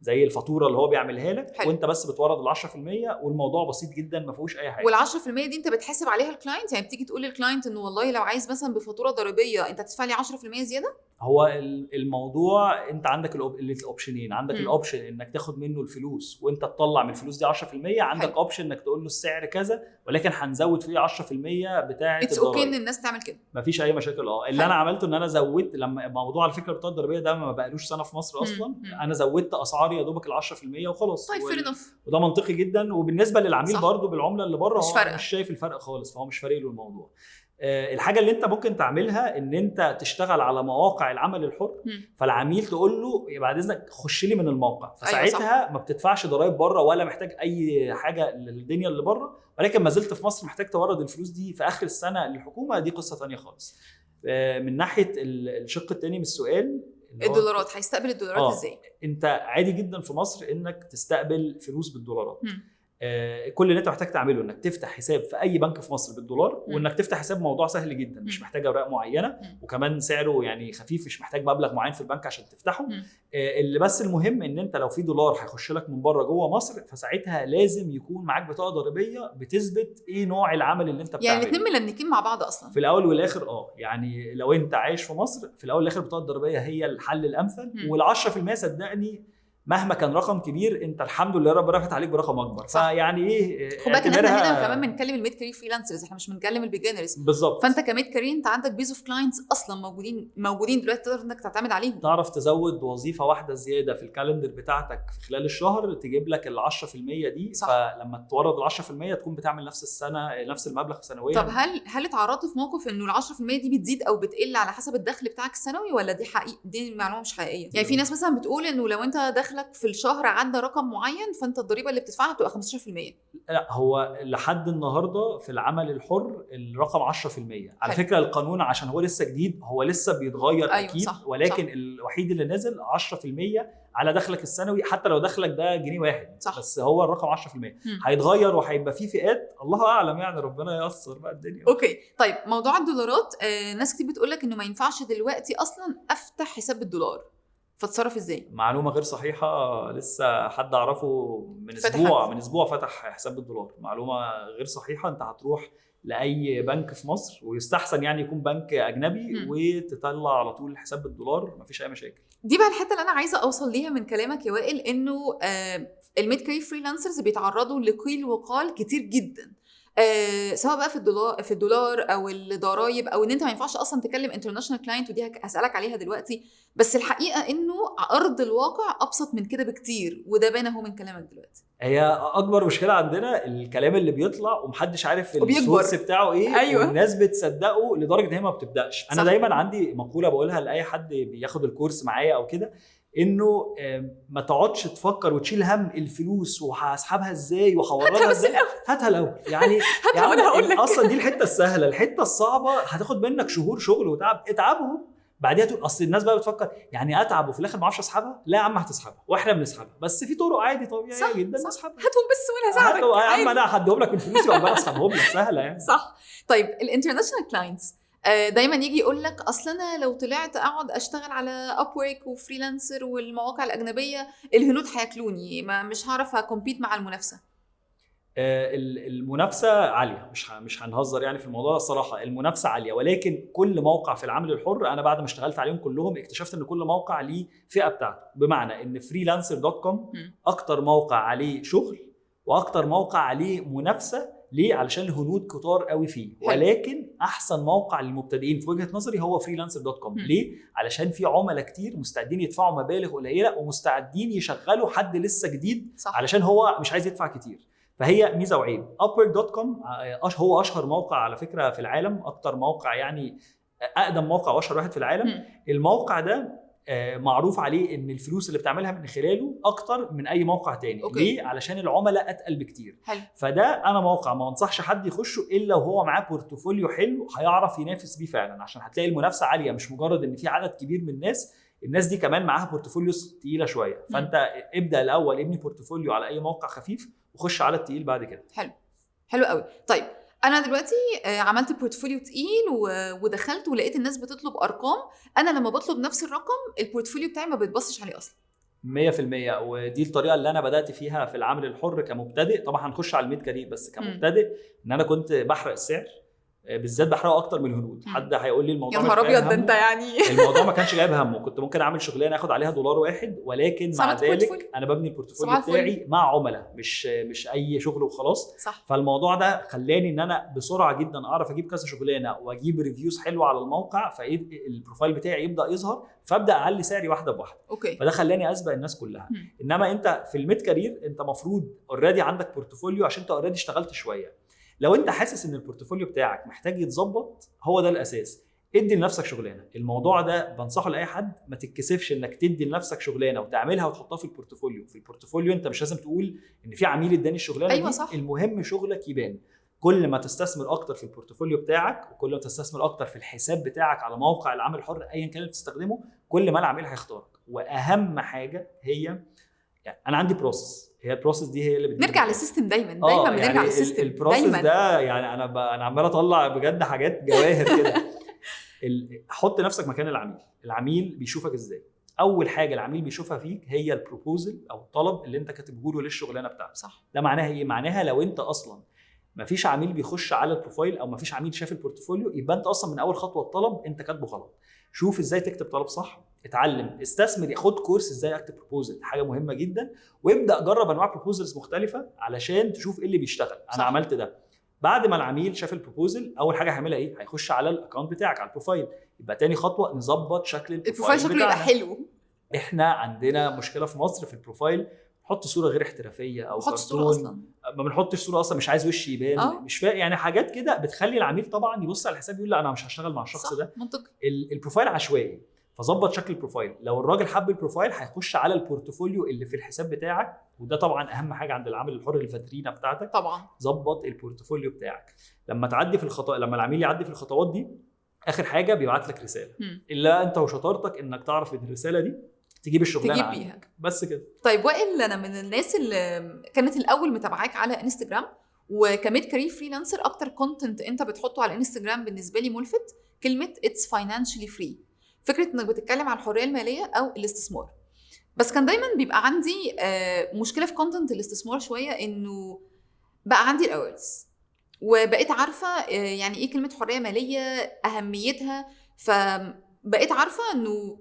زي الفاتوره اللي هو بيعملها لك، وانت بس بتورد ال 10%، والموضوع بسيط جدا ما فيهوش اي حاجه. وال10% دي انت بتحاسب عليها الكلاينت؟ يعني بتيجي تقول للكلاينت انه والله لو عايز مثلا بفاتوره ضريبيه انت هتدفع لي 10% زياده؟ هو الموضوع انت عندك الاوبشنين. عندك الاوبشن انك تاخد منه الفلوس وانت تطلع من الفلوس دي 10%. عندك اوبشن انك تقول له السعر كذا ولكن هنزود فيه 10% بتاعه اتس اوكي ان الناس تعمل كده، مفيش اي مشاكل. اللي انا عملته ان انا زودت، لما موضوع على فكره البطاقه الضريبيه ده ما بقالوش سنه في مصر اصلا، انا زودت اسعاري يا دوبك ال 10% وخلاص. طيب فير انف، وده منطقي جدا. وبالنسبه للعميل برضو بالعمله اللي بره هو مش شايف الفرق خالص، فهو مش فارق له الموضوع. الحاجه اللي انت ممكن تعملها ان انت تشتغل على مواقع العمل الحر. فالعميل تقول له بعد اذنك خش لي من الموقع، فساعتها ما بتدفعش ضرائب بره ولا محتاج اي حاجه للدنيا اللي بره، ولكن ما زلت في مصر محتاج تورد الفلوس دي في اخر السنه للحكومه. دي قصه ثانيه خالص. من ناحيه الشق الثاني من السؤال، الدولارات، هيستقبل الدولارات ازاي؟ انت عادي جدا في مصر انك تستقبل فلوس بالدولارات. كل اللي انت محتاج تعمله انك تفتح حساب في اي بنك في مصر بالدولار، وانك تفتح حساب موضوع سهل جدا، مش محتاج اوراق معينه، وكمان سعره يعني خفيف، مش محتاج مبلغ معين في البنك عشان تفتحه. اللي بس المهم ان انت لو في دولار هيخش لك من بره جوه مصر، فساعتها لازم يكون معاك بطاقه ضريبيه بتثبت ايه نوع العمل اللي انت بتعمله. يعني الاثنين ملنكين مع بعض اصلا في الاول والاخر. يعني لو انت عايش في مصر، في الاول والاخر البطاقه الضريبيه هي الحل الامثل. وال10% صدقني مهما كان رقم كبير، انت الحمد لله ربنا فتح عليك برقم اكبر. فيعني ايه، خد بالك ان احنا هنا كمان بنتكلم الميد كارير فريلانسرز، احنا مش بنتكلم البيجنرز بالظبط. فانت كميد كارير انت عندك بيز اوف كلاينتس اصلا موجودين دلوقتي، تقدر انك تعتمد عليهم. تعرف تزود وظيفه واحده زياده في الكالندر بتاعتك في خلال الشهر تجيب لك ال10% دي. صح. فلما تورد ال10% تكون بتعمل نفس السنه نفس المبلغ سنويا. طب هل اتعرضت في موقف انه ال10% دي بتزيد او بتقل على حسب الدخل بتاعك السنوي، ولا دي حقيقي دي معلومه مش حقيقيه؟ يعني في ناس مثلا بتقول انه لو انت دخلك في الشهر عدى رقم معين فانت الضريبه اللي بتدفعها بتبقى 15%. لا، هو لحد النهارده في العمل الحر الرقم 10%. على فكره القانون عشان هو لسه جديد، هو لسه بيتغير. أيوة اكيد. صح. ولكن صح. الوحيد اللي نزل 10% على دخلك السنوي، حتى لو دخلك ده جنيه واحد. صح. بس هو الرقم 10%. هيتغير وهيبقى فيه فئات الله اعلم، يعني ربنا ييسر بقى الدنيا. اوكي. طيب موضوع الدولارات، ناس كتير بتقول لك انه ما ينفعش دلوقتي اصلا افتح حساب بالدولار، فتصرف ازاي؟ معلومه غير صحيحه. لسه حد اعرفه من اسبوع فتح حساب بالدولار. معلومه غير صحيحه. انت هتروح لاي بنك في مصر، ويستحسن يعني يكون بنك اجنبي، وتطلع على طول الحساب بالدولار، مفيش اي مشاكل. دي بقى الحته اللي انا عايزه اوصل ليها من كلامك يا وائل، انه الميد كارير فريلانسرز بيتعرضوا لقيل وقال كتير جدا، سواء بقى في الدولار او الضرايب، او ان انت ما ينفعش اصلا تكلم انترناشونال كلاينت، ودي هسالك عليها دلوقتي. بس الحقيقه انه ارض الواقع ابسط من كده بكتير، وده بان اهو من كلامك دلوقتي. هي اكبر مشكله عندنا الكلام اللي بيطلع ومحدش عارف السورس بتاعه ايه. أيوة. والناس بتصدقه لدرجه ان هي ما بتبداش. انا دايما عندي مقوله بقولها لاي حد بياخد الكورس معايا او كده، انه ما تقعدش تفكر وتشيل هم الفلوس وهسحبها ازاي وهوردها ازاي. هاتها الاول. يعني اصلا دي الحته السهله. الحته الصعبه هتاخد منك شهور شغل وتعب. اتعبهم بعديها تقول اصل الناس بقى بتفكر يعني اتعب وفي الاخر ما اعرفش اسحبها. لا يا عم هتسحبها، واحنا بنسحبها، بس في طرق عادي طبيعيه جدا نسحبها. هاتهم بس وانا هساعدك. يا عم انا هديهم لك من فلوسي وعمال اسحبهم لك، سهله يعني. صح. طيب الانترناشونال كلاينتس دايما يجي يقول لك اصل انا لو طلعت اقعد اشتغل على ابورك وفريلانسر والمواقع الاجنبيه الهنود هياكلوني، مش هعرف اكمبيت مع المنافسه. المنافسه عاليه، مش هنهزر يعني في الموضوع. الصراحه المنافسه عاليه، ولكن كل موقع في العمل الحر انا بعد ما اشتغلت عليهم كلهم اكتشفت ان كل موقع ليه فئه بتاعته. بمعنى ان freelancer.com اكتر موقع عليه شغل واكتر موقع عليه منافسه ليه؟ علشان الهنود كتار قوي فيه، ولكن احسن موقع للمبتدئين في وجهه نظري هو freelancer.com. ليه؟ علشان في عملاء كتير مستعدين يدفعوا مبالغ قليله ومستعدين يشغلوا حد لسه جديد صح. علشان هو مش عايز يدفع كتير. فهي ميزه وعيب. upwork.com هو اشهر موقع على فكره في العالم، اكتر موقع يعني اقدم موقع واشهر واحد في العالم. الموقع ده معروف عليه ان الفلوس اللي بتعملها من خلاله اكتر من اي موقع تاني. ليه؟ علشان العملاء اتقل بكتير. حلو. فده انا موقع ما انصحش حد يخشه الا وهو معاه بورتفوليو حلو هيعرف ينافس بيه فعلا، عشان هتلاقي المنافسه عاليه، مش مجرد ان في عدد كبير من الناس دي كمان معاها بورتفوليوز تقيله شويه. فانت ابدا الاول ابني بورتفوليو على اي موقع خفيف وخش على التقيل بعد كده. حلو قوي. طيب انا دلوقتي عملت بورتفوليو تقيل ودخلت ولقيت الناس بتطلب ارقام، انا لما بطلب نفس الرقم البورتفوليو بتاعي ما بيتبصش عليه اصلا. 100%. ودي الطريقه اللي انا بدات فيها في العمل الحر كمبتدئ. طبعا هنخش على الميد كارير، بس كمبتدئ ان انا كنت بحرق السعر، بالذات بحرقه اكتر من الهنود. حد هيقول لي الموضوع يا نهار ابيض ده انت يعني الموضوع ما كانش جايب همه. كنت ممكن اعمل شغلانه اخد عليها $1، ولكن مع ذلك انا ببني البورتفوليو بتاعي مع عملاء، مش اي شغل وخلاص. صح. فالموضوع ده خلاني ان انا بسرعه جدا اعرف اجيب كذا شغلانه واجيب ريفيوز حلوه على الموقع، فالبروفايل بتاعي يبدا يظهر، فابدا اعلي سعري واحده بواحده. فده خلاني اسبق الناس كلها. انما انت في الميد كارير انت مفروض اوريدي عندك بورتفوليو، عشان انت اوريدي اشتغلت شويه. لو انت حاسس ان البورتفوليو بتاعك محتاج يتظبط، هو ده الاساس. ادي لنفسك شغلانه. الموضوع ده بنصحه لاي حد، ما تتكسفش انك تدي لنفسك شغلانه وتعملها وتحطها في البورتفوليو. في البورتفوليو انت مش لازم تقول ان في عميل اداني الشغلانه. أيوة دي صح. المهم شغلك يبان. كل ما تستثمر اكتر في البورتفوليو بتاعك، وكل ما تستثمر اكتر في الحساب بتاعك على موقع العمل الحر ايا كان بتستخدمه، كل ما العميل هيختارك. واهم حاجه هي يعني انا عندي بروسس، هي البروسس دي هي اللي نرجع للسيستم دايما بنرجع يعني للسيستم البروسس ده. يعني انا عمال اطلع بجد حاجات جواهر كده. حط نفسك مكان العميل بيشوفك ازاي. اول حاجه العميل بيشوفها فيك هي البروبوزل او الطلب اللي انت كاتبه له للشغلانه بتاعتك. صح. ده معناها ايه؟ معناها لو انت اصلا مفيش عميل بيخش على البروفايل او مفيش عميل شاف البورتفوليو، يبقى انت اصلا من اول خطوه الطلب انت كاتبه غلط. شوف ازاي تكتب طلب صح، اتعلم، استثمر، خد كورس ازاي اكتب بروبوزل، حاجه مهمه جدا. وابدا جرب انواع بروبوزلز مختلفه علشان تشوف ايه اللي بيشتغل. انا عملت ده. بعد ما العميل شاف البروبوزل، اول حاجه هيعملها ايه؟ هيخش على الاكونت بتاعك على البروفايل. يبقى تاني خطوه نظبط شكل البروفايل شكله يبقى حلو. احنا عندنا مشكله في مصر في البروفايل، نحط صوره غير احترافيه او كرتون. ما بنحطش صوره اصلا، مش عايز وشي يبان. مش فاهم يعني، حاجات كده بتخلي العميل طبعا يبص على الحساب يقول لا انا مش هشتغل مع الشخص ده. منطقي. البروفايل عشوائي، فظبط شكل البروفايل. لو الراجل حب البروفايل هيخش على البورتفوليو اللي في الحساب بتاعك، وده طبعا اهم حاجه عند العامل الحر، الفاترينا بتاعتك. طبعا ظبط البورتفوليو بتاعك. لما العميل يعدي في الخطوات دي، اخر حاجه بيبعت لك رساله. الا انت وشطارتك انك تعرف ان الرساله دي تجيب الشغلانه بيها. بس كده. طيب وائل، انا من الناس اللي كانت الاول متابعاك على انستجرام وكميد كارير فريلانسر، اكتر كونتنت انت بتحطه على انستجرام بالنسبه لي ملفت كلمه اتس فاينانشلي فري. فكره انك بتتكلم عن الحريه الماليه او الاستثمار. بس كان دايما بيبقى عندي مشكله في كونتنت الاستثمار شويه، انه بقى عندي الاويرنس وبقيت عارفه يعني ايه كلمه حريه ماليه، اهميتها. فبقيت عارفه انه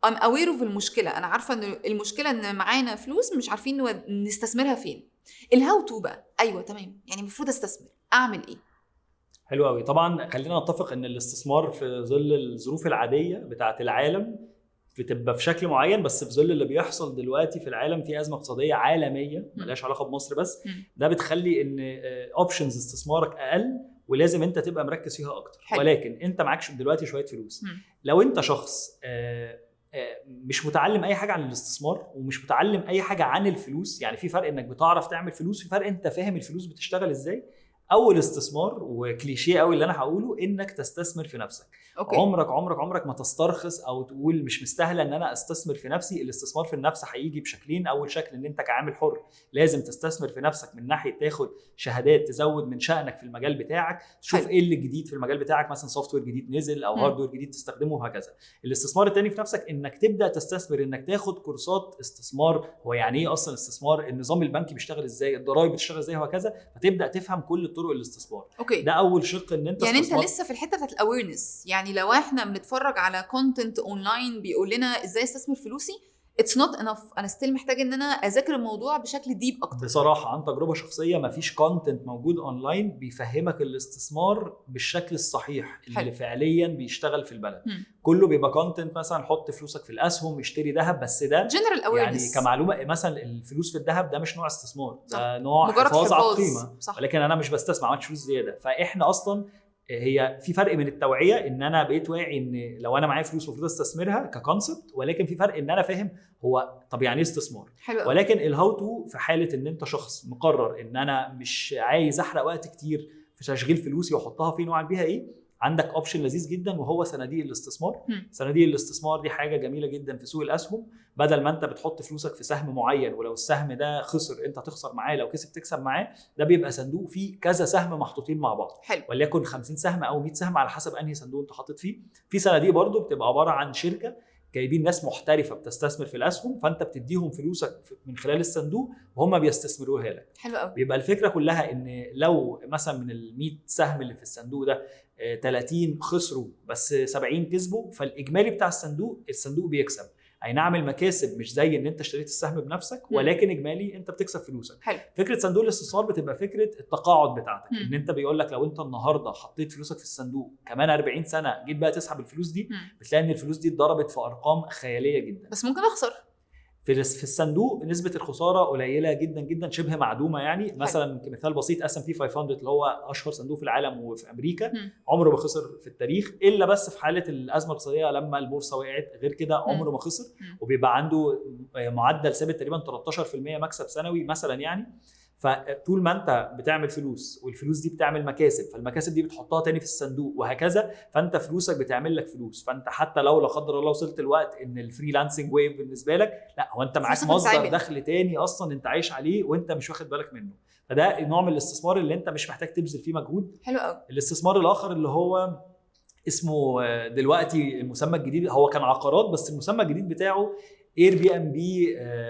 I'm aware of المشكله. انا عارفه ان المشكله ان معانا فلوس مش عارفين نستثمرها فين. الهاو تو بقى، ايوه تمام، يعني المفروض استثمر، اعمل ايه؟ حلو قوي. طبعا خلينا نتفق ان الاستثمار في ظل الظروف العاديه بتاعه العالم بتبقى في شكل معين، بس في ظل اللي بيحصل دلوقتي في العالم، في ازمه اقتصاديه عالميه مالهاش علاقه بمصر بس، ده بتخلي ان اوبشنز استثمارك اقل، ولازم انت تبقى مركز فيها اكتر. ولكن انت معكش دلوقتي شويه فلوس. لو انت شخص مش متعلم اي حاجه عن الاستثمار ومش متعلم اي حاجه عن الفلوس، يعني في فرق انك بتعرف تعمل فلوس، في فرق انت فاهم الفلوس بتشتغل ازاي. اول استثمار وكليشيه قوي اللي انا هقوله، انك تستثمر في نفسك. عمرك ما تسترخص او تقول مش مستاهله ان انا استثمر في نفسي. الاستثمار في النفس هيجي بشكلين. اول شكل ان انت كعامل حر لازم تستثمر في نفسك من ناحيه تاخد شهادات تزود من شأنك في المجال بتاعك، تشوف ايه اللي جديد في المجال بتاعك، مثلا سوفت وير جديد نزل او هاردوير جديد تستخدمه وهكذا. الاستثمار الثاني في نفسك انك تبدا تستثمر، انك تاخد كورسات استثمار. هو يعني ايه اصلا استثمار؟ النظام البنكي بيشتغل ازاي، الضرائب بتشتغل ازاي وهكذا، فتبدا تفهم كل طرق الاستثمار. ده اول شق ان انت يعني انت لسه في الحته بتاعت الاويرنس. يعني لو احنا بنتفرج على كونتنت اونلاين بيقول لنا ازاي استثمر فلوسي، it's not enough. انا ستيل محتاج ان انا اذاكر الموضوع بشكل ديب اكتر. بصراحه عن تجربه شخصيه مفيش كونتنت موجود اونلاين بيفهمك الاستثمار بالشكل الصحيح اللي حلو. فعليا بيشتغل في البلد. مم. كله بيبقى كونتنت مثلا حط فلوسك في الاسهم، اشتري ذهب، بس ده جنرال يعني اويرنس كمعلومه مثلا الفلوس في الذهب ده مش نوع استثمار، صح. ده نوع مجرد حفاظ على حفاظ. القيمه، صح. ولكن انا مش بستثمر، عملت فلوس زياده. فاحنا اصلا هي في فرق من التوعيه ان انا بقيت واعي ان لو انا معايا فلوس المفروض استثمرها ككونسبت، ولكن في فرق ان انا فاهم هو طب يعني ايه استثمار. حلو قوي. ولكن الهاو تو في حاله ان انت شخص مقرر ان انا مش عايز احرق وقت كتير في تشغيل فلوسي واحطها فين واعمل بيها ايه، عندك اوبشن لذيذ جدا وهو صناديق الاستثمار. صناديق الاستثمار دي حاجه جميله جدا في سوق الاسهم. بدل ما انت بتحط فلوسك في سهم معين ولو السهم ده خسر انت تخسر معاه، لو كسب تكسب معاه، ده بيبقى صندوق فيه كذا سهم محطوطين مع بعض، حلو. وليكن 50 سهم او 100 سهم على حسب انهي صندوق انت حاطط فيه. في صناديق برضو بتبقى عباره عن شركه جايبين ناس محترفه بتستثمر في الاسهم، فانت بتديهم فلوسك من خلال الصندوق وهم بيستثمروها لك. حلو قوي. بيبقى الفكره كلها ان لو مثلا من ال 100 سهم اللي في الصندوق ده 30 خسروا بس 70 كسبوا، فالاجمالي بتاع الصندوق بيكسب. اي نعم المكاسب مش زي ان انت اشتريت السهم بنفسك، ولكن اجمالي انت بتكسب فلوسك. حلو. فكره صندوق الاستثمار بتبقى فكره التقاعد بتاعتك، ان انت بيقول لك لو انت النهارده حطيت فلوسك في الصندوق كمان 40 سنه جيت بقى تسحب الفلوس دي، بتلاقي ان الفلوس دي اتضربت في ارقام خياليه جدا. بس ممكن اخسر في الصندوق نسبه الخساره قليله جدا جدا، شبه معدومه. يعني مثلا كمثال بسيط S&P 500 اللي هو اشهر صندوق في العالم وفي امريكا، عمره ما خسر في التاريخ الا بس في حاله الازمه الاقتصاديه لما البورصه وقعت، غير كده عمره ما خسر. وبيبقى عنده معدل ثابت تقريبا 13% مكسب سنوي مثلا. يعني فطول ما انت بتعمل فلوس والفلوس دي بتعمل مكاسب، فالمكاسب دي بتحطها تاني في الصندوق وهكذا، فانت فلوسك بتعمل لك فلوس. فانت حتى لو لا قدر الله وصلت الوقت ان الفريلانسنج ويف بالنسبه لك، لا هو انت معاك مصدر دخل تاني اصلا انت عايش عليه وانت مش واخد بالك منه. فده نوع من الاستثمار اللي انت مش محتاج تبذل فيه مجهود. حلو قوي. الاستثمار الاخر اللي هو اسمه دلوقتي المسمى الجديد، هو كان عقارات بس المسمى الجديد بتاعه Airbnb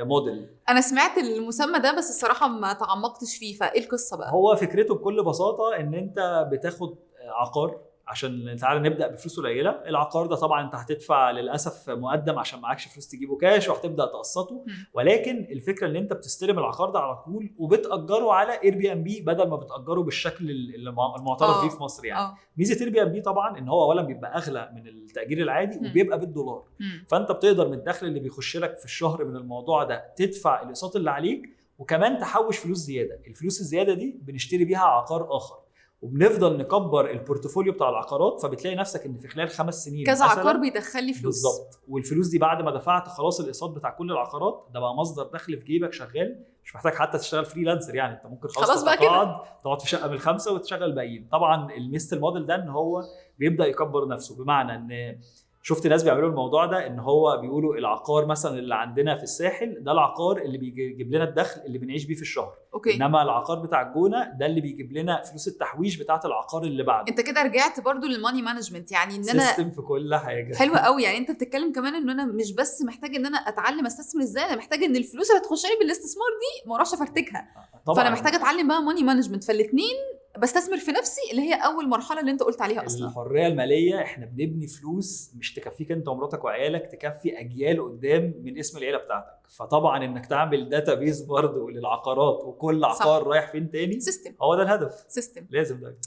موديل. انا سمعت المسمى ده بس الصراحه ما تعمقتش فيه، فايه القصه بقى؟ هو فكرته بكل بساطه ان انت بتاخد عقار، عشان تعالى نبدا بفلوس قليله. العقار ده طبعا انت هتدفع للاسف مقدم عشان معكش فلوس تجيبه كاش وهتبدا تقسطه، ولكن الفكره ان انت بتستلم العقار ده على طول وبتاجره على Airbnb بدل ما بتاجره بالشكل المعترف بيه في مصر. يعني ميزه Airbnb طبعا ان هو اولا بيبقى اغلى من التاجير العادي وبيبقى بالدولار، فانت بتقدر من الدخل اللي بيخش لك في الشهر من الموضوع ده تدفع الاقساط اللي عليك وكمان تحوش فلوس زياده. الفلوس الزياده دي بنشتري بيها عقار اخر وبنفضل نكبر البورتفوليو بتاع العقارات، فبتلاقي نفسك ان في خلال 5 سنين كذا عقار بيدخل لي فلوس. بالظبط. والفلوس دي بعد ما دفعت خلاص الاقساط بتاع كل العقارات ده بقى مصدر دخل في جيبك شغال، مش محتاج حتى تشتغل فريلانسر. يعني انت ممكن خلاص بقى كده تقعد في شقه من 5 وتشغل الباقيين. طبعا الميزه الموديل ده ان هو بيبدا يكبر نفسه، بمعنى ان شفت ناس بيعملوا الموضوع ده، ان هو بيقولوا العقار مثلا اللي عندنا في الساحل ده العقار اللي بيجيب لنا الدخل اللي بنعيش بيه في الشهر. أوكي. انما العقار بتاع الجونه ده اللي بيجيب لنا فلوس التحويش بتاعه العقار اللي بعده. انت كده رجعت برضو للماني مانجمنت، يعني ان انا سيستم في كل حاجه. حلو قوي. يعني انت بتتكلم كمان ان انا مش بس محتاج ان انا اتعلم استثمر ازاي، انا محتاج ان الفلوس اللي هتخش لي بالاستثمار دي ما اروحش افرتكها. فانا محتاج اتعلم بقى ماني مانجمنت. فالاثنين بستثمر في نفسي اللي هي اول مرحله اللي انت قلت عليها اصلا. الحريه الماليه احنا بنبني فلوس مش تكفيك انت ومراتك وعيالك، تكفي اجيال قدام من اسم العيله بتاعتك. فطبعا انك تعمل داتابيز برضه للعقارات وكل عقار صح. رايح فين تاني سيستم، هو ده الهدف. سيستم لازم ده.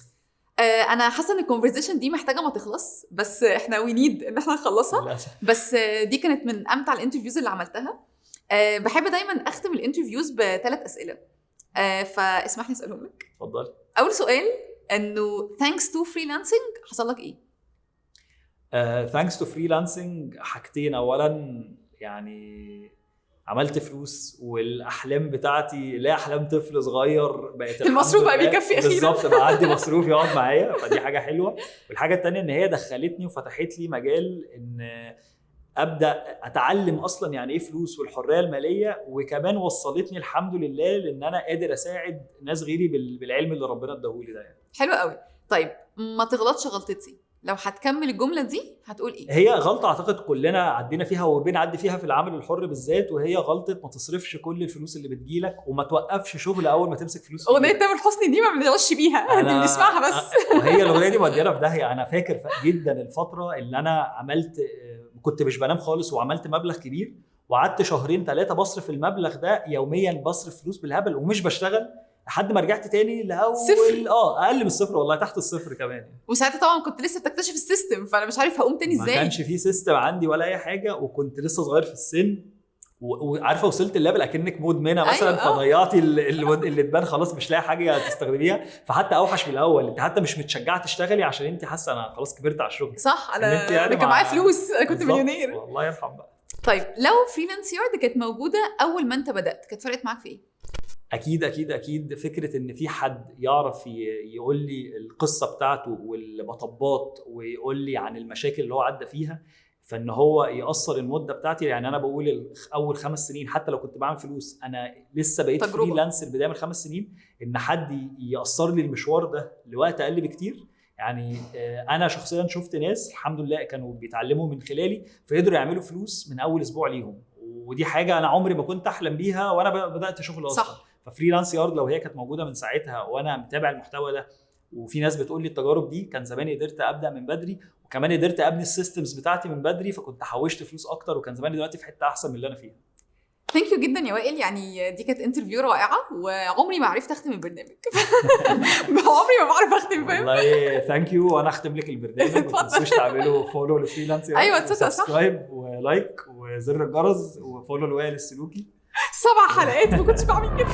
انا حاسه ان الكونفرزيشن دي محتاجه ما تخلص، بس احنا وي نيد ان احنا نخلصها للأسف. بس دي كانت من امتع الانترفيوز اللي عملتها. بحب دايما اختم الانترفيوز ب3 اسئله، فاسمح لي اسالهم لك. اتفضل. اول سؤال انه thanks to freelancing حصل لك ايه؟ thanks to freelancing حاجتين. اولا يعني عملت فلوس والاحلام بتاعتي لا احلام طفل صغير بقت المصروف بقى بيكفي اخيرا. بالظبط بقى عندي مصروف يقعد معايا، فدي حاجه حلوه. والحاجه الثانيه ان هي دخلتني وفتحت لي مجال ان ابدا اتعلم اصلا يعني ايه فلوس والحريه الماليه، وكمان وصلتني الحمد لله لان انا قادر اساعد ناس غيري بالعلم اللي ربنا اداهولي ده. يعني حلو قوي. طيب ما تغلطش غلطتي، لو هتكمل الجمله دي هتقول ايه؟ هي غلطه اعتقد كلنا عدينا فيها وبنعدي فيها في العمل الحر بالذات، وهي غلطه ما تصرفش كل الفلوس اللي بتجيلك وما توقفش شغل اول ما تمسك فلوس. اغنيه تامر حسني دي ما بنغش بيها، دي بنسمعها بس. وهي الاغنيه دي مودينا في داهيه. انا فاكر جدا الفتره اللي انا عملت كنت مش بنام خالص وعملت مبلغ كبير وقعدت شهرين 3 بصرف المبلغ ده يوميا، بصرف فلوس بالهبل ومش بشتغل لحد ما رجعت تاني لاول صفر. اقل من الصفر، والله تحت الصفر كمان. وساعتها طبعا كنت لسه بتكتشف السيستم، فانا مش عارف هقوم تاني ما ازاي. كانش في سيستم عندي ولا اي حاجه، وكنت لسه صغير في السن، وعارفه وصلت الليفل اكنك مدمنه مثلا. أيوة. فضيعتي اللي تبان خلاص مش لاقي حاجه تستخدميها، فحتى اوحش من الاول. انت حتى مش متشجعه تشتغلي عشان انت حاسه انا خلاص كبرت على الشغل. صح، إن أنت يعني انا كان معايا فلوس، انا كنت بالظبط. مليونير. والله يرحم بقى. طيب لو فريلانس يارد كانت موجوده اول ما انت بدات، كانت فرقت معاك في ايه؟ اكيد اكيد اكيد فكره ان في حد يعرف يقول لي القصه بتاعته والمطبات، ويقول لي عن المشاكل اللي هو عدى فيها، فان هو يقصر المده بتاعتي. يعني انا بقول اول 5 سنين حتى لو كنت بعمل فلوس، انا لسه بقيت تجربة. فريلانسر بدايه من 5 سنين، ان حد يقصر لي المشوار ده لوقت اقل بكتير. يعني انا شخصيا شفت ناس الحمد لله كانوا بيتعلموا من خلالي، فقدروا يعملوا فلوس من اول اسبوع ليهم، ودي حاجه انا عمري ما كنت احلم بيها وانا بدات شغل اصلا. صح. ففريلانس يارد لو هي كانت موجوده من ساعتها وانا متابع المحتوى ده، وفي ناس بتقول لي التجارب دي، كان زماني قدرت ابدا من بدري، وكمان قدرت ابني السيستمز بتاعتي من بدري، فكنت حوشت فلوس اكتر، وكان زماني دلوقتي في حته احسن من اللي انا فيها. ثانك يو جدا يا وائل، يعني دي كانت انترفيو رائعه، وعمري ما عرفت اختم البرنامج. عمري ما بعرف اختم، فاهم؟ والله ثانك يو، وانا اختم لك البرنامج. ما اتفضل. تنسوش تعملوا فولو لفريلانس يارد، أيوة، تصدق صح. سبسكرايب ولايك وزر الجرس وفولو لوائل السلوكي. 7 حلقات ما كنتش بعمل كده.